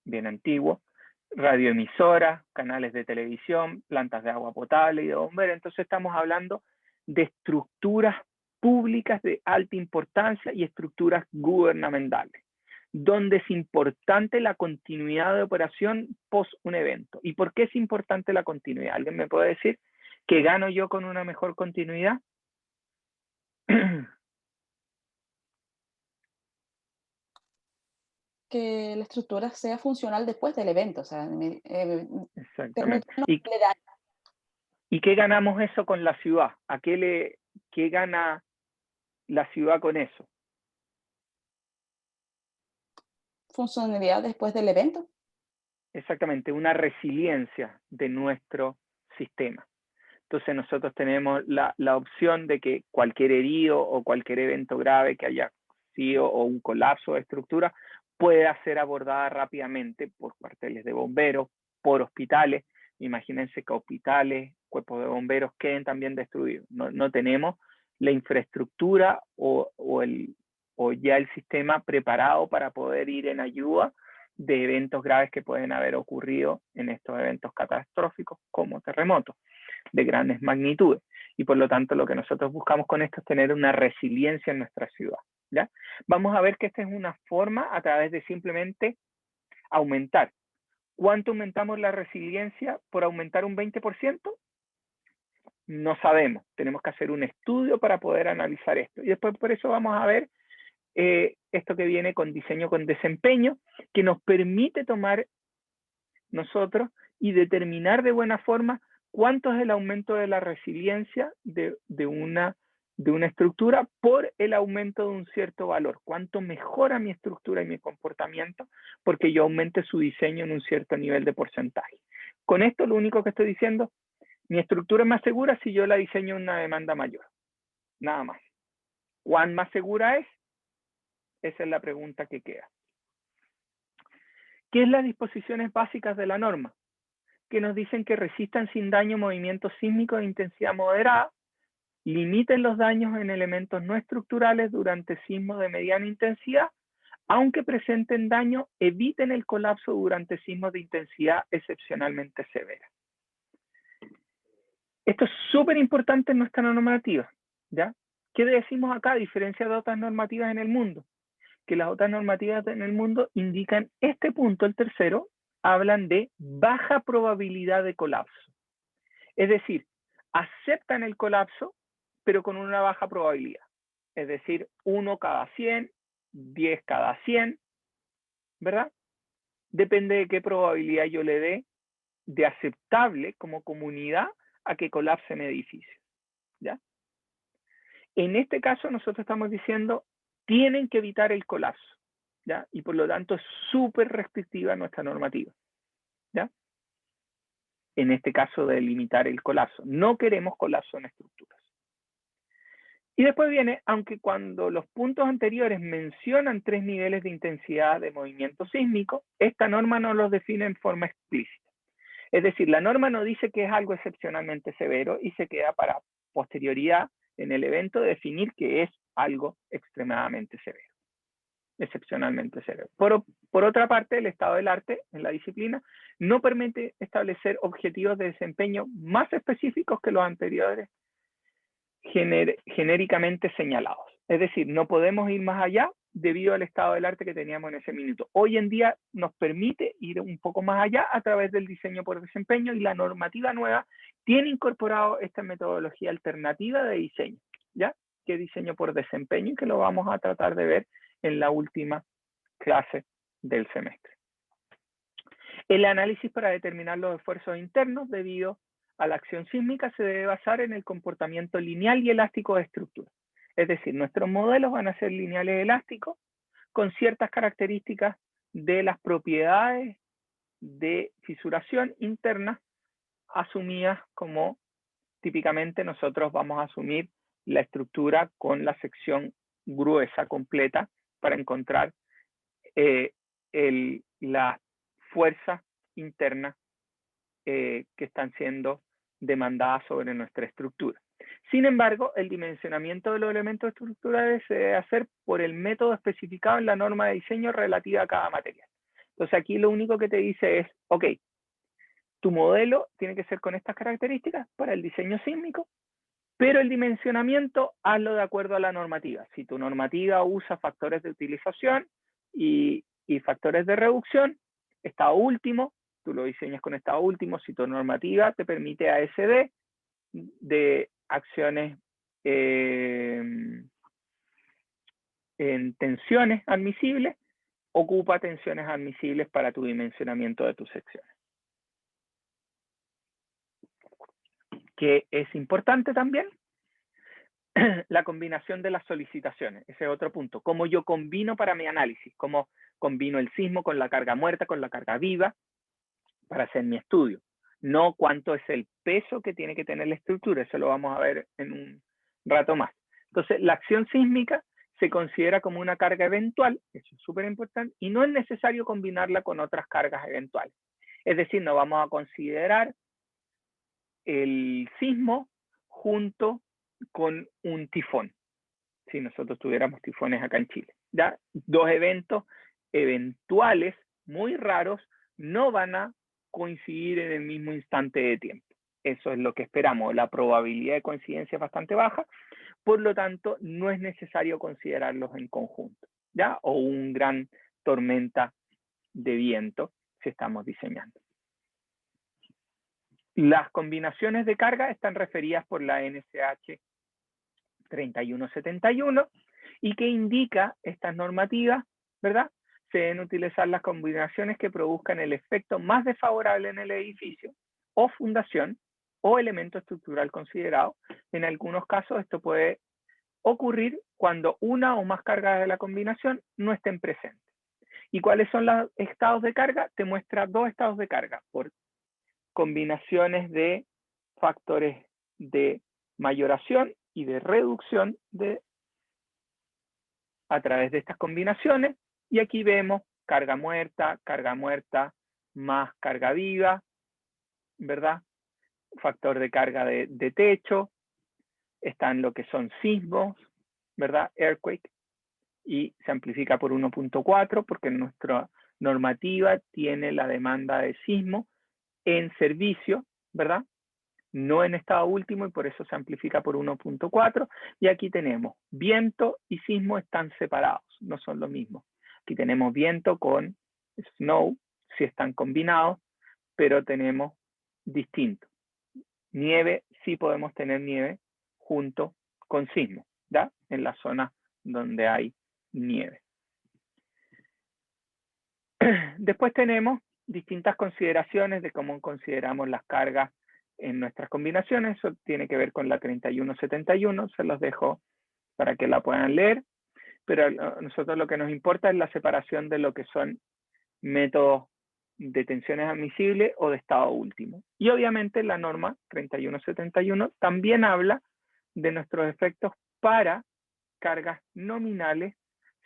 bien antiguos, radioemisoras, canales de televisión, plantas de agua potable y de bomberos. Entonces estamos hablando de estructuras públicas de alta importancia y estructuras gubernamentales, donde es importante la continuidad de operación post un evento. ¿Y por qué es importante la continuidad? ¿Alguien me puede decir qué gano yo con una mejor continuidad? Que la estructura sea funcional después del evento. O sea, Exactamente. ¿Y qué ganamos eso con la ciudad? ¿Qué gana la ciudad con eso? Funcionalidad después del evento. Exactamente, una resiliencia de nuestro sistema. Entonces nosotros tenemos la opción de que cualquier herido o cualquier evento grave que haya sido o un colapso de estructura pueda ser abordada rápidamente por cuarteles de bomberos, por hospitales. Imagínense que hospitales, cuerpos de bomberos queden también destruidos. No tenemos la infraestructura o ya el sistema preparado para poder ir en ayuda de eventos graves que pueden haber ocurrido en estos eventos catastróficos como terremotos de grandes magnitudes. Y por lo tanto lo que nosotros buscamos con esto es tener una resiliencia en nuestra ciudad, ¿ya? Vamos a ver que esta es una forma a través de simplemente aumentar. ¿Cuánto aumentamos la resiliencia por aumentar un 20%? No sabemos. Tenemos que hacer un estudio para poder analizar esto. Y después por eso vamos a ver esto que viene con diseño con desempeño, que nos permite tomar nosotros y determinar de buena forma cuánto es el aumento de la resiliencia de una estructura por el aumento de un cierto valor. Cuánto mejora mi estructura y mi comportamiento porque yo aumente su diseño en un cierto nivel de porcentaje. Con esto lo único que estoy diciendo, mi estructura es más segura si yo la diseño en una demanda mayor. Nada más. ¿Cuán más segura es? Esa es la pregunta que queda. ¿Qué es las disposiciones básicas de la norma? Que nos dicen que resistan sin daño movimientos sísmicos de intensidad moderada, limiten los daños en elementos no estructurales durante sismos de mediana intensidad, aunque presenten daño, eviten el colapso durante sismos de intensidad excepcionalmente severa. Esto es súper importante en nuestra normativa, ¿ya? ¿Qué decimos acá a diferencia de otras normativas en el mundo? Que las otras normativas en el mundo indican este punto, el tercero, hablan de baja probabilidad de colapso. Es decir, aceptan el colapso, pero con una baja probabilidad. Es decir, 1 cada 100, 10 cada 100, ¿verdad? Depende de qué probabilidad yo le dé de aceptable como comunidad a que colapsen edificios, ¿ya? En este caso nosotros estamos diciendo, tienen que evitar el colapso, ¿ya? Y por lo tanto es súper restrictiva nuestra normativa, ¿ya? En este caso de limitar el colapso. No queremos colapso en estructuras. Y después viene, aunque cuando los puntos anteriores mencionan 3 niveles de intensidad de movimiento sísmico, esta norma no los define en forma explícita. Es decir, la norma no dice que es algo excepcionalmente severo y se queda para posterioridad en el evento de definir que es algo extremadamente severo, excepcionalmente severo. Por otra parte, el estado del arte en la disciplina no permite establecer objetivos de desempeño más específicos que los anteriores genéricamente señalados. Es decir, no podemos ir más allá debido al estado del arte que teníamos en ese minuto. Hoy en día nos permite ir un poco más allá a través del diseño por desempeño, y la normativa nueva tiene incorporado esta metodología alternativa de diseño, ¿ya? Que es diseño por desempeño, y que lo vamos a tratar de ver en la última clase del semestre. El análisis para determinar los esfuerzos internos debido a la acción sísmica se debe basar en el comportamiento lineal y elástico de estructuras. Es decir, nuestros modelos van a ser lineales elásticos con ciertas características de las propiedades de fisuración interna asumidas como típicamente nosotros vamos a asumir la estructura con la sección gruesa completa para encontrar las fuerzas internas que están siendo demandadas sobre nuestra estructura. Sin embargo, el dimensionamiento de los elementos estructurales se debe hacer por el método especificado en la norma de diseño relativa a cada material. Entonces aquí lo único que te dice es, ok, tu modelo tiene que ser con estas características para el diseño sísmico, pero el dimensionamiento hazlo de acuerdo a la normativa. Si tu normativa usa factores de utilización y factores de reducción, estado último, tú lo diseñas con estado último. Si tu normativa te permite ASD de acciones en tensiones admisibles, ocupa tensiones admisibles para tu dimensionamiento de tus secciones. Que es importante también la combinación de las solicitaciones. Ese es otro punto. Cómo yo combino para mi análisis, cómo combino el sismo con la carga muerta, con la carga viva, para hacer mi estudio. No cuánto es el peso que tiene que tener la estructura, eso lo vamos a ver en un rato más. Entonces, la acción sísmica se considera como una carga eventual, eso es súper importante, y no es necesario combinarla con otras cargas eventuales. Es decir, no vamos a considerar el sismo junto con un tifón, si nosotros tuviéramos tifones acá en Chile. ¿Ya? Dos eventos eventuales muy raros no van a coincidir en el mismo instante de tiempo. Eso es lo que esperamos. La probabilidad de coincidencia es bastante baja, por lo tanto no es necesario considerarlos en conjunto, ¿ya? O un gran tormenta de viento si estamos diseñando. Las combinaciones de carga están referidas por la NSH 3171 y que indica estas normativas, ¿verdad? Se deben utilizar las combinaciones que produzcan el efecto más desfavorable en el edificio o fundación o elemento estructural considerado. En algunos casos esto puede ocurrir cuando una o más cargas de la combinación no estén presentes. ¿Y cuáles son los estados de carga? Te muestra dos estados de carga por combinaciones de factores de mayoración y de reducción a través de estas combinaciones. Y aquí vemos carga muerta más carga viva, ¿verdad? Factor de carga de techo. Están lo que son sismos, ¿verdad? Earthquake. Y se amplifica por 1.4 porque nuestra normativa tiene la demanda de sismo en servicio, ¿verdad? No en estado último, y por eso se amplifica por 1.4. Y aquí tenemos viento y sismo están separados, no son lo mismo. Aquí tenemos viento con snow, si están combinados, pero tenemos distinto. Nieve, sí podemos tener nieve junto con sismo, ¿ya? En la zona donde hay nieve. Después tenemos distintas consideraciones de cómo consideramos las cargas en nuestras combinaciones. Eso tiene que ver con la 3171, se los dejo para que la puedan leer, pero a nosotros lo que nos importa es la separación de lo que son métodos de tensiones admisibles o de estado último. Y obviamente la norma 3171 también habla de nuestros efectos para cargas nominales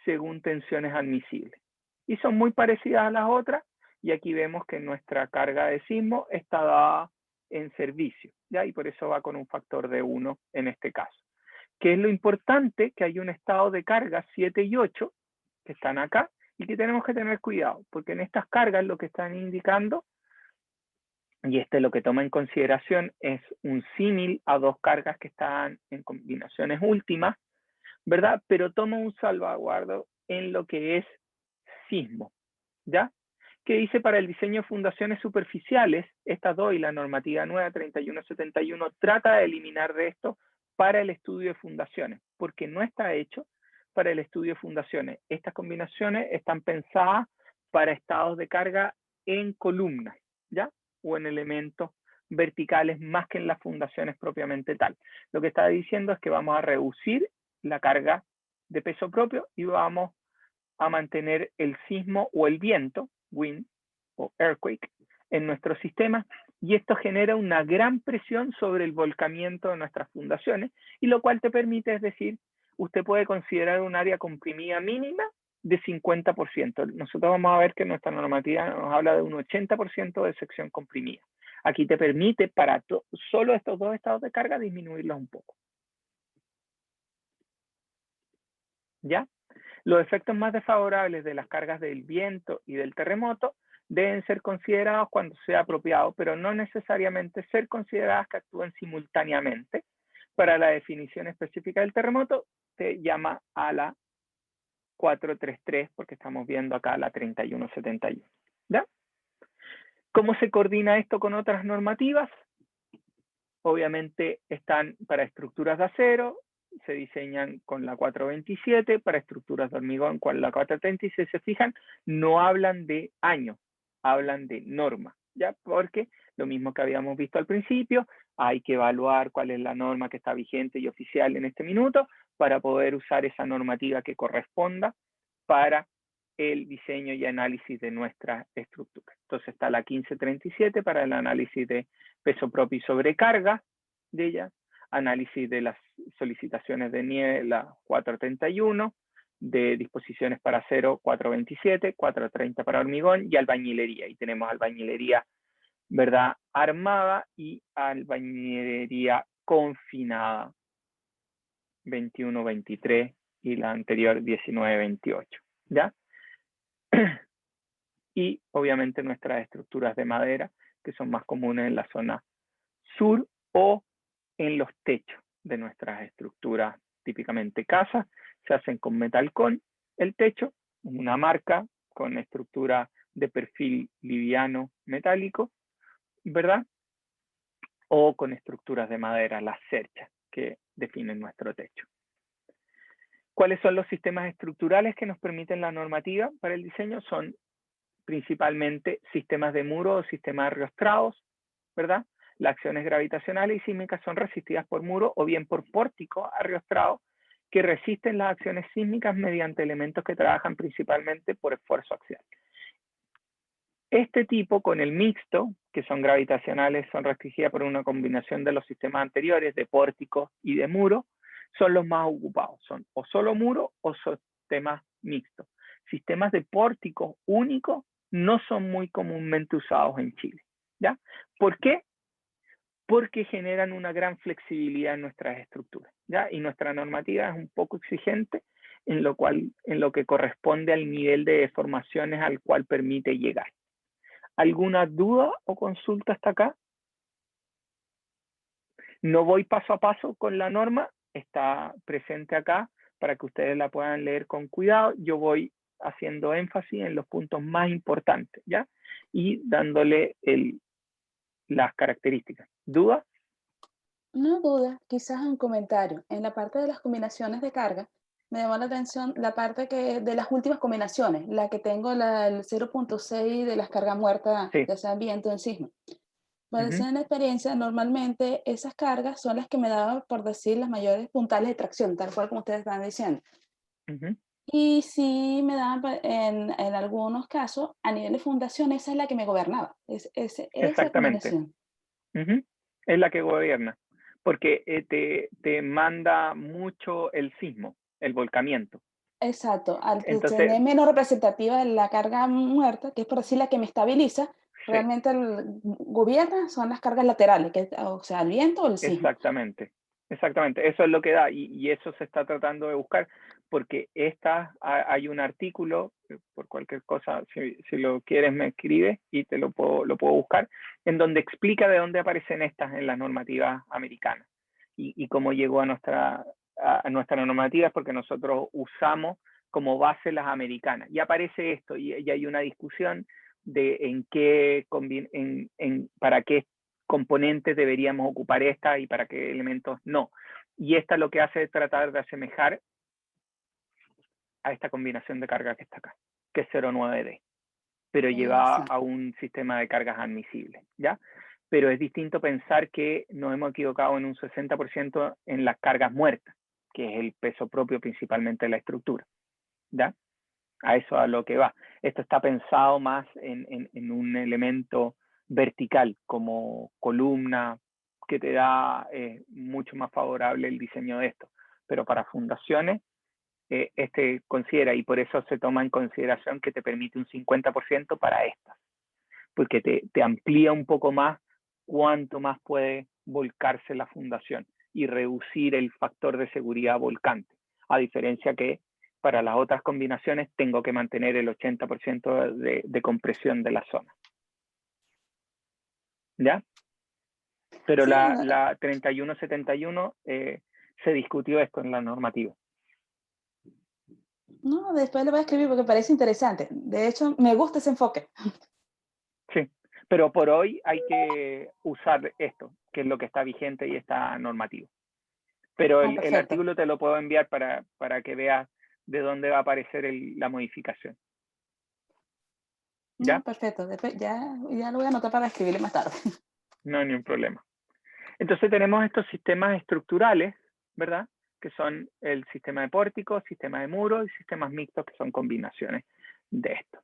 según tensiones admisibles. Y son muy parecidas a las otras, y aquí vemos que nuestra carga de sismo está dada en servicio, ¿ya? Y por eso va con un factor de 1 en este caso. ¿Qué es lo importante? Que hay un estado de carga 7 y 8 que están acá y que tenemos que tener cuidado, porque en estas cargas lo que están indicando, y lo que toma en consideración es un símil a dos cargas que están en combinaciones últimas, ¿verdad? Pero toma un salvaguardo en lo que es sismo, ¿ya? Que dice para el diseño de fundaciones superficiales, estas dos y la normativa nueva 3171 trata de eliminar de esto para el estudio de fundaciones, porque no está hecho para el estudio de fundaciones. Estas combinaciones están pensadas para estados de carga en columnas, ¿ya? O en elementos verticales más que en las fundaciones propiamente tal. Lo que está diciendo es que vamos a reducir la carga de peso propio y vamos a mantener el sismo o el viento, wind o earthquake, en nuestro sistema, y esto genera una gran presión sobre el volcamiento de nuestras fundaciones, y lo cual te permite, es decir, usted puede considerar un área comprimida mínima de 50%. Nosotros vamos a ver que nuestra normativa nos habla de un 80% de sección comprimida. Aquí te permite, para solo estos dos estados de carga, disminuirlos un poco. ¿Ya? Los efectos más desfavorables de las cargas del viento y del terremoto deben ser considerados cuando sea apropiado, pero no necesariamente ser consideradas que actúen simultáneamente. Para la definición específica del terremoto, se llama a la 433, porque estamos viendo acá la 3171. ¿Ya? ¿Cómo se coordina esto con otras normativas? Obviamente están para estructuras de acero, se diseñan con la 427, para estructuras de hormigón con la 430, y si se fijan, no hablan de año, hablan de norma, ¿ya? Porque lo mismo que habíamos visto al principio, hay que evaluar cuál es la norma que está vigente y oficial en este minuto para poder usar esa normativa que corresponda para el diseño y análisis de nuestra estructura. Entonces está la 1537 para el análisis de peso propio y sobrecarga de ella, análisis de las solicitaciones de nieve, la 431, de disposiciones para acero, 427, 430 para hormigón y albañilería. Y tenemos albañilería, ¿verdad?, armada y albañilería confinada, 21-23 y la anterior 19-28, ¿ya? Y obviamente nuestras estructuras de madera, que son más comunes en la zona sur o en los techos de nuestras estructuras, típicamente casas, se hacen con metalcón, el techo, una marca con estructura de perfil liviano metálico, ¿verdad? O con estructuras de madera, las cerchas, que definen nuestro techo. ¿Cuáles son los sistemas estructurales que nos permiten la normativa para el diseño? Son principalmente sistemas de muro o sistemas arriostrados, ¿verdad? Las acciones gravitacionales y sísmicas son resistidas por muro o bien por pórticos arriostrados que resisten las acciones sísmicas mediante elementos que trabajan principalmente por esfuerzo axial. Este tipo con el mixto, que son gravitacionales, son restringidas por una combinación de los sistemas anteriores de pórticos y de muro, son los más ocupados. Son o solo muro o sistemas mixtos. Sistemas de pórticos únicos no son muy comúnmente usados en Chile, ¿ya? ¿Por qué? Porque generan una gran flexibilidad en nuestras estructuras, ¿ya? Y nuestra normativa es un poco exigente en lo que corresponde al nivel de deformaciones al cual permite llegar. ¿Alguna duda o consulta hasta acá? No voy paso a paso con la norma, está presente acá para que ustedes la puedan leer con cuidado. Yo voy haciendo énfasis en los puntos más importantes, ¿ya? Y dándole las características. ¿Dudas? Una duda, quizás un comentario. En la parte de las combinaciones de carga, me llamó la atención la parte que de las últimas combinaciones, la que tengo el 0.6 de las cargas muertas, Sí. ya sea viento en sismo. Bueno, Ujú. en la experiencia, normalmente esas cargas son las que me daban, por decir, las mayores puntales de tracción, tal cual como ustedes están diciendo. Ujú. Y sí me daban, en algunos casos, a nivel de fundación, esa es la que me gobernaba, esa Exactamente. combinación. Ujú. Es la que gobierna, porque te manda mucho el sismo, el volcamiento. Exacto, al Entonces, tener menos representativa la carga muerta, que es por decir la que me estabiliza, sí, realmente gobierna son las cargas laterales, que, o sea, el viento o el sismo. exactamente. Exactamente, eso es lo que da y eso se está tratando de buscar porque hay un artículo, por cualquier cosa, si lo quieres me escribes y lo puedo buscar, en donde explica de dónde aparecen estas en las normativas americanas y cómo llegó a nuestra normativa, porque nosotros usamos como base las americanas. Y aparece esto y hay una discusión de para qué componentes deberíamos ocupar esta y para qué elementos no. Y esta lo que hace es tratar de asemejar a esta combinación de carga que está acá, que es 0,9D, pero lleva Exacto. a un sistema de cargas admisible, ¿ya? Pero es distinto pensar que nos hemos equivocado en un 60% en las cargas muertas, que es el peso propio principalmente de la estructura, ¿ya? A eso a lo que va. Esto está pensado más en un elemento vertical, como columna, que te da mucho más favorable el diseño de esto. Pero para fundaciones, considera, y por eso se toma en consideración que te permite un 50% para estas, porque te amplía un poco más cuánto más puede volcarse la fundación y reducir el factor de seguridad volcante, a diferencia que para las otras combinaciones tengo que mantener el 80% de compresión de la zona. ¿Ya? Pero Sí, la 3171 se discutió esto en la normativa. no, después lo voy a escribir porque parece interesante. De hecho, me gusta ese enfoque. Sí, pero por hoy hay que usar esto, que es lo que está vigente y está normativo. Pero el Perfecto. artículo te lo puedo enviar para que veas de dónde va a aparecer la modificación. ¿Ya? No, perfecto. Después ya lo voy a anotar para escribirle más tarde. No hay ningún problema. Entonces tenemos estos sistemas estructurales, ¿verdad? Que son el sistema de pórtico, sistema de muro y sistemas mixtos, que son combinaciones de esto.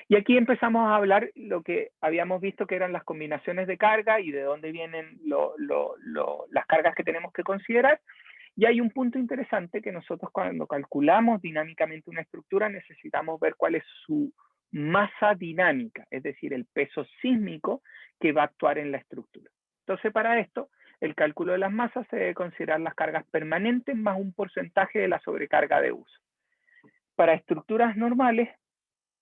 Y aquí empezamos a hablar lo que habíamos visto que eran las combinaciones de carga y de dónde vienen las cargas que tenemos que considerar. Y hay un punto interesante que nosotros cuando calculamos dinámicamente una estructura necesitamos ver cuál es su masa dinámica, es decir, el peso sísmico que va a actuar en la estructura. Entonces, para esto, el cálculo de las masas se debe considerar las cargas permanentes más un porcentaje de la sobrecarga de uso. Para estructuras normales,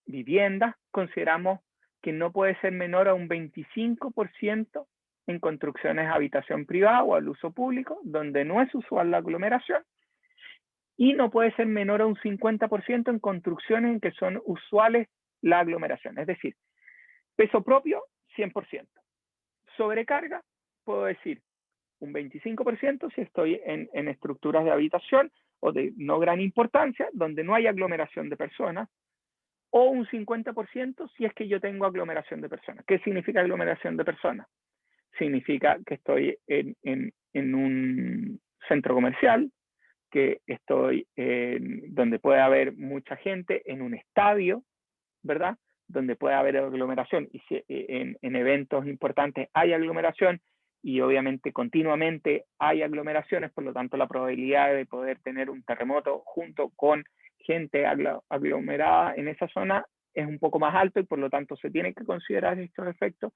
viviendas, consideramos que no puede ser menor a un 25% en construcciones de habitación privada o al uso público, donde no es usual la aglomeración, y no puede ser menor a un 50% en construcciones en que son usuales la aglomeración. Es decir, peso propio, 100%. Sobrecarga, puedo decir un 25% si estoy en estructuras de habitación o de no gran importancia, donde no hay aglomeración de personas, o un 50% si es que yo tengo aglomeración de personas. ¿Qué significa aglomeración de personas? Significa que estoy en un centro comercial, que estoy donde puede haber mucha gente, en un estadio, ¿verdad? Donde puede haber aglomeración. Y si en eventos importantes hay aglomeración y obviamente continuamente hay aglomeraciones, por lo tanto la probabilidad de poder tener un terremoto junto con gente aglomerada en esa zona es un poco más alto y por lo tanto se tienen que considerar estos efectos.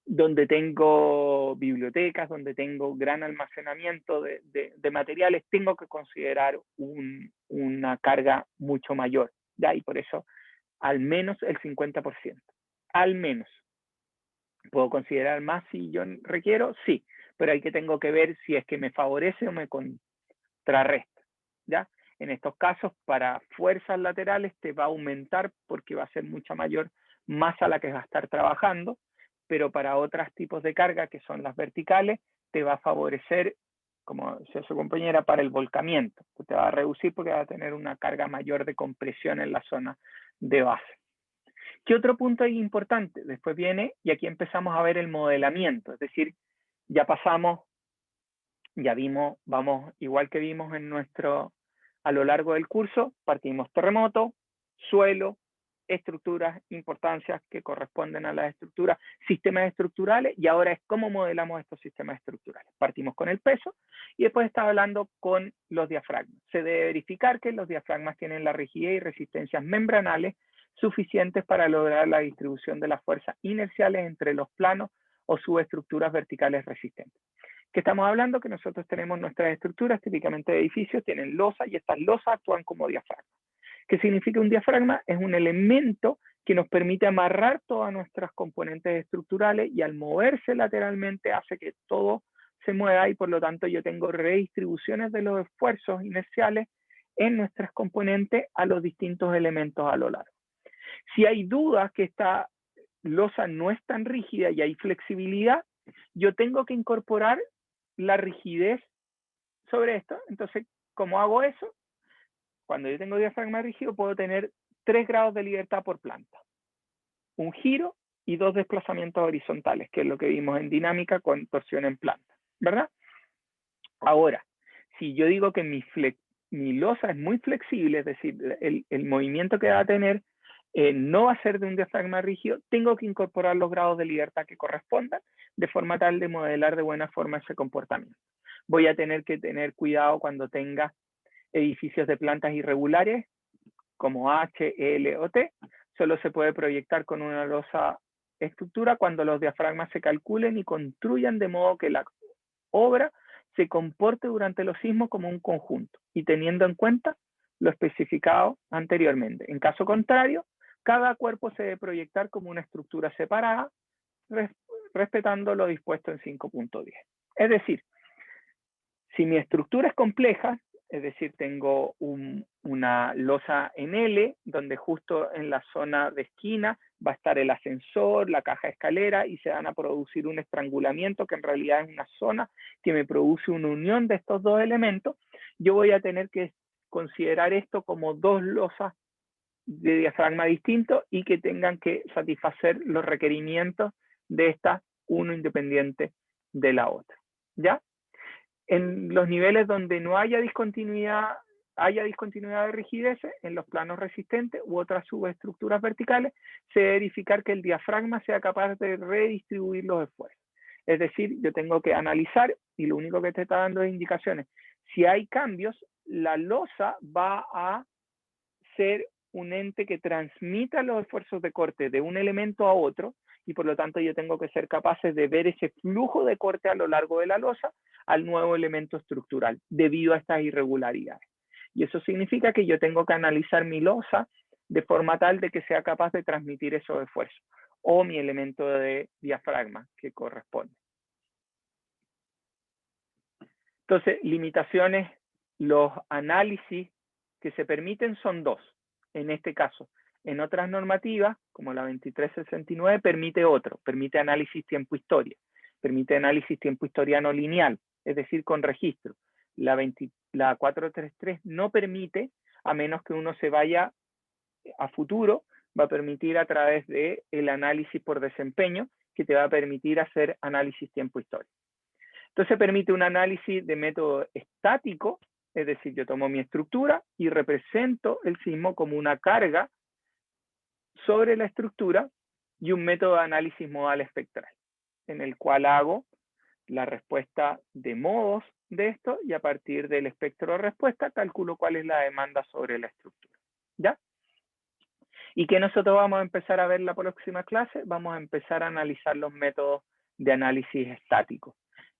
Donde tengo bibliotecas, donde tengo gran almacenamiento de materiales, tengo que considerar una carga mucho mayor, ¿ya? Y por eso al menos el 50%, al menos. ¿Puedo considerar más si yo requiero? Sí, pero hay que tengo que ver si es que me favorece o me contrarresta, ¿ya? En estos casos, para fuerzas laterales te va a aumentar porque va a ser mucha mayor masa la que va a estar trabajando, pero para otros tipos de carga, que son las verticales, te va a favorecer, como decía su compañera, para el volcamiento. Te va a reducir porque va a tener una carga mayor de compresión en la zona de base. ¿Qué otro punto es importante? Después viene, y aquí empezamos a ver el modelamiento, es decir, ya pasamos, ya vimos, vamos, igual que vimos en a lo largo del curso, partimos terremoto, suelo, estructuras, importancias que corresponden a las estructuras, sistemas estructurales, y ahora es cómo modelamos estos sistemas estructurales. Partimos con el peso y después está hablando con los diafragmas. Se debe verificar que los diafragmas tienen la rigidez y resistencias membranales suficientes para lograr la distribución de las fuerzas inerciales entre los planos o subestructuras verticales resistentes. ¿Qué estamos hablando? Que nosotros tenemos nuestras estructuras, típicamente de edificios, tienen losas y estas losas actúan como diafragmas. ¿Qué significa un diafragma? Es un elemento que nos permite amarrar todas nuestras componentes estructurales y al moverse lateralmente hace que todo se mueva y por lo tanto yo tengo redistribuciones de los esfuerzos inerciales en nuestras componentes a los distintos elementos a lo largo. Si hay dudas que esta losa no es tan rígida y hay flexibilidad, yo tengo que incorporar la rigidez sobre esto. Entonces, ¿cómo hago eso? Cuando yo tengo diafragma rígido, puedo tener 3 grados de libertad por planta. Un giro y 2 desplazamientos horizontales, que es lo que vimos en dinámica con torsión en planta, ¿verdad? Ahora, si yo digo que mi losa es muy flexible, es decir, el movimiento que va a tener no va a ser de un diafragma rígido, tengo que incorporar los grados de libertad que correspondan, de forma tal de modelar de buena forma ese comportamiento. Voy a tener que tener cuidado cuando tenga edificios de plantas irregulares, como H, L o T, solo se puede proyectar con una losa estructura cuando los diafragmas se calculen y construyan de modo que la obra se comporte durante los sismos como un conjunto y teniendo en cuenta lo especificado anteriormente. En caso contrario, cada cuerpo se debe proyectar como una estructura separada, respetando lo dispuesto en 5.10. Es decir, si mi estructura es compleja, es decir, tengo una losa en L, donde justo en la zona de esquina va a estar el ascensor, la caja de escalera, y se van a producir un estrangulamiento, que en realidad es una zona que me produce una unión de estos dos elementos. Yo voy a tener que considerar esto como 2 losas de diafragma distintos y que tengan que satisfacer los requerimientos de esta, uno independiente de la otra. ¿Ya? En los niveles donde no haya discontinuidad de rigidez, en los planos resistentes u otras subestructuras verticales, se debe verificar que el diafragma sea capaz de redistribuir los esfuerzos. Es decir, yo tengo que analizar, y lo único que te está dando es indicaciones. Si hay cambios, la losa va a ser un ente que transmita los esfuerzos de corte de un elemento a otro, y por lo tanto yo tengo que ser capaces de ver ese flujo de corte a lo largo de la losa al nuevo elemento estructural, debido a estas irregularidades. Y eso significa que yo tengo que analizar mi losa de forma tal de que sea capaz de transmitir esos esfuerzos, o mi elemento de diafragma que corresponde. Entonces, limitaciones, los análisis que se permiten son 2, en este caso. En otras normativas, como la 2369, permite análisis tiempo-historia, permite análisis tiempo-historia no lineal, es decir, con registro. La 433 no permite, a menos que uno se vaya a futuro, va a permitir a través del análisis por desempeño, que te va a permitir hacer análisis tiempo-historia. Entonces permite un análisis de método estático, es decir, yo tomo mi estructura y represento el sismo como una carga sobre la estructura, y un método de análisis modal espectral, en el cual hago la respuesta de modos de esto y a partir del espectro de respuesta calculo cuál es la demanda sobre la estructura. ¿Ya? ¿Y qué nosotros vamos a empezar a ver en la próxima clase? Vamos a empezar a analizar los métodos de análisis estático.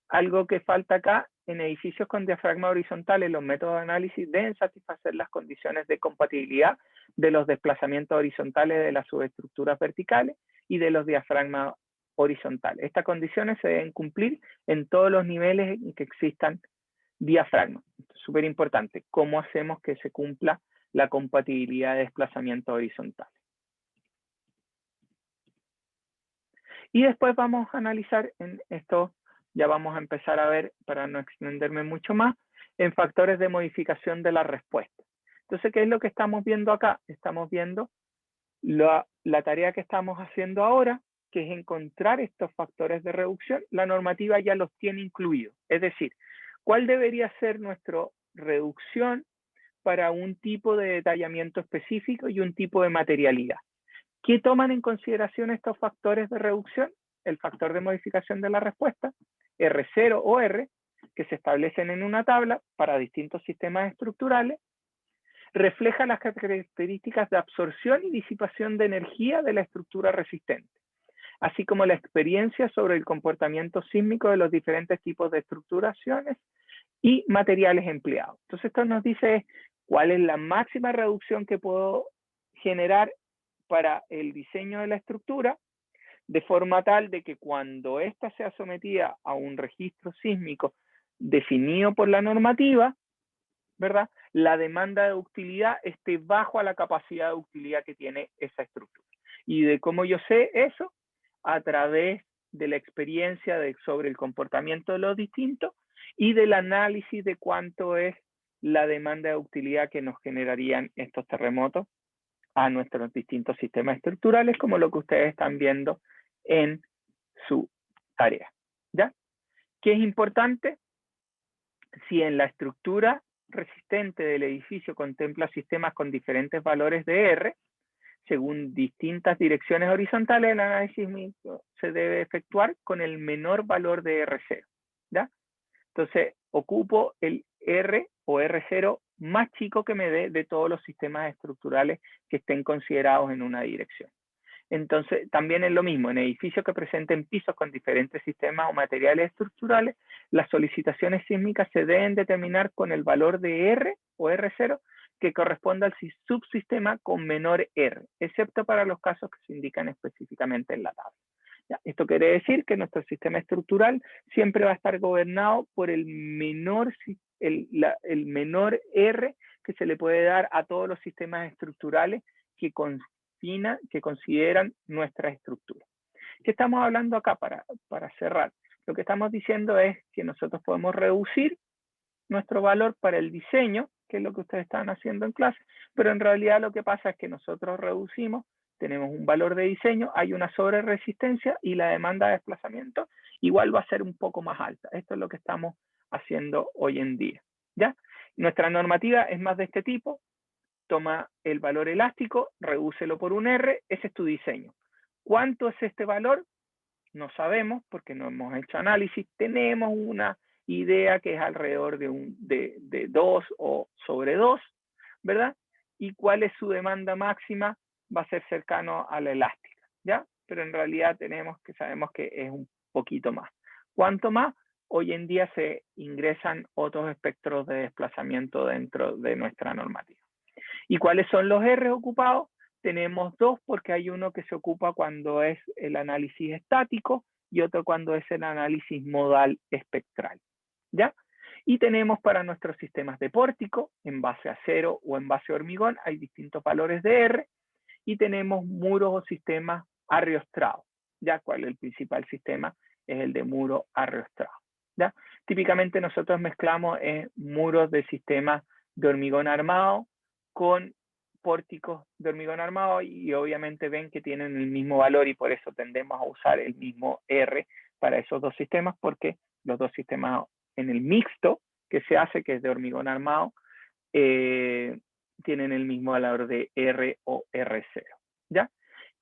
Algo que falta acá, en edificios con diafragmas horizontales, los métodos de análisis deben satisfacer las condiciones de compatibilidad de los desplazamientos horizontales de las subestructuras verticales y de los diafragmas horizontales. Estas condiciones se deben cumplir en todos los niveles en que existan diafragmas. Es súper importante. ¿Cómo hacemos que se cumpla la compatibilidad de desplazamientos horizontales? Y después vamos a analizar en esto, ya vamos a empezar a ver, para no extenderme mucho más, en factores de modificación de la respuesta. Entonces, ¿qué es lo que estamos viendo acá? Estamos viendo la tarea que estamos haciendo ahora, que es encontrar estos factores de reducción. La normativa ya los tiene incluidos. Es decir, ¿cuál debería ser nuestra reducción para un tipo de detallamiento específico y un tipo de materialidad? ¿Qué toman en consideración estos factores de reducción? El factor de modificación de la respuesta, R0 o R, que se establecen en una tabla para distintos sistemas estructurales, refleja las características de absorción y disipación de energía de la estructura resistente, así como la experiencia sobre el comportamiento sísmico de los diferentes tipos de estructuraciones y materiales empleados. Entonces, esto nos dice cuál es la máxima reducción que puedo generar para el diseño de la estructura, de forma tal de que cuando ésta sea sometida a un registro sísmico definido por la normativa, ¿verdad?, la demanda de ductilidad esté bajo a la capacidad de ductilidad que tiene esa estructura. ¿Y de cómo yo sé eso? A través de la experiencia sobre el comportamiento de los distintos y del análisis de cuánto es la demanda de ductilidad que nos generarían estos terremotos a nuestros distintos sistemas estructurales, como lo que ustedes están viendo en su tarea. ¿Ya? ¿Qué es importante? Si en la estructura resistente del edificio contempla sistemas con diferentes valores de R, según distintas direcciones horizontales, el análisis se debe efectuar con el menor valor de R0. ¿Ya? Entonces, ocupo el R o R0 más chico que me dé de todos los sistemas estructurales que estén considerados en una dirección. Entonces, también es lo mismo, en edificios que presenten pisos con diferentes sistemas o materiales estructurales, las solicitaciones sísmicas se deben determinar con el valor de R o R0 que corresponda al subsistema con menor R, excepto para los casos que se indican específicamente en la tabla. ¿Ya? Esto quiere decir que nuestro sistema estructural siempre va a estar gobernado por el menor R que se le puede dar a todos los sistemas estructurales que consideran nuestra estructura. ¿Qué estamos hablando acá para cerrar? Lo que estamos diciendo es que nosotros podemos reducir nuestro valor para el diseño, que es lo que ustedes están haciendo en clase, pero en realidad lo que pasa es que nosotros reducimos, tenemos un valor de diseño, hay una sobreresistencia y la demanda de desplazamiento igual va a ser un poco más alta. Esto es lo que estamos haciendo hoy en día. ¿Ya? Nuestra normativa es más de este tipo. Toma el valor elástico, redúcelo por un R, ese es tu diseño. ¿Cuánto es este valor? No sabemos porque no hemos hecho análisis. Tenemos una idea que es alrededor de 2 o sobre 2, ¿verdad? ¿Y cuál es su demanda máxima? Va a ser cercano a la elástica, ¿ya? Pero en realidad sabemos que es un poquito más. ¿Cuánto más? Hoy en día se ingresan otros espectros de desplazamiento dentro de nuestra normativa. ¿Y cuáles son los R ocupados? Tenemos dos, porque hay uno que se ocupa cuando es el análisis estático y otro cuando es el análisis modal espectral. ¿Ya? Y tenemos para nuestros sistemas de pórtico, en base a acero o en base a hormigón, hay distintos valores de R, y tenemos muros o sistemas arriostrados. ¿Ya? ¿Cuál es el principal sistema? Es el de muro arriostrado. ¿Ya? Típicamente nosotros mezclamos muros de sistemas de hormigón armado con pórticos de hormigón armado y obviamente ven que tienen el mismo valor y por eso tendemos a usar el mismo R para esos dos sistemas, porque los dos sistemas en el mixto que se hace, que es de hormigón armado, tienen el mismo valor de R o R0. ¿Ya?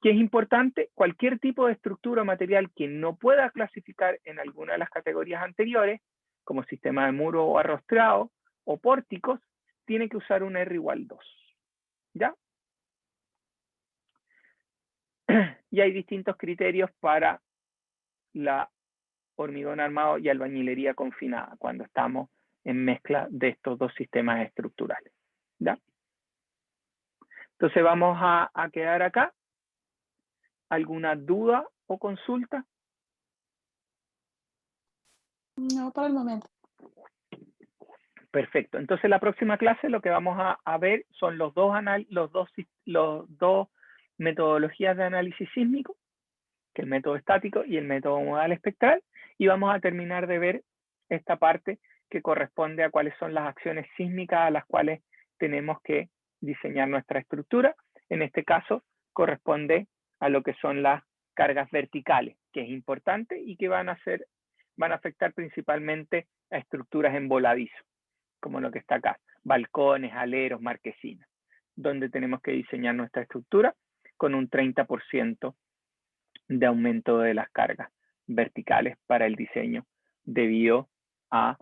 ¿Qué es importante? Cualquier tipo de estructura o material que no pueda clasificar en alguna de las categorías anteriores, como sistema de muro o arrostrado o pórticos, tiene que usar un R igual 2. ¿Ya? Y hay distintos criterios para la hormigón armado y albañilería confinada cuando estamos en mezcla de estos dos sistemas estructurales. ¿Ya? Entonces vamos a quedar acá. ¿Alguna duda o consulta? No, por el momento. Perfecto. Entonces la próxima clase lo que vamos a ver son los dos metodologías de análisis sísmico, que el método estático y el método modal espectral, y vamos a terminar de ver esta parte que corresponde a cuáles son las acciones sísmicas a las cuales tenemos que diseñar nuestra estructura. En este caso corresponde a lo que son las cargas verticales, que es importante y que van a afectar principalmente a estructuras en voladizo, como lo que está acá, balcones, aleros, marquesinas, donde tenemos que diseñar nuestra estructura con un 30% de aumento de las cargas verticales para el diseño debido a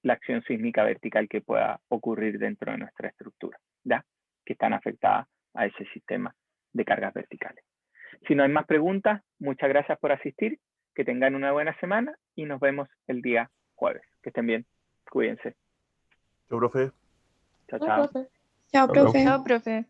la acción sísmica vertical que pueda ocurrir dentro de nuestra estructura, ¿ya? Que están afectadas a ese sistema de cargas verticales. Si no hay más preguntas, muchas gracias por asistir, que tengan una buena semana y nos vemos el día jueves. Que estén bien, cuídense. Chao, profe. Chao, Chao, chao. profe. Chao, profe. Chao, profe.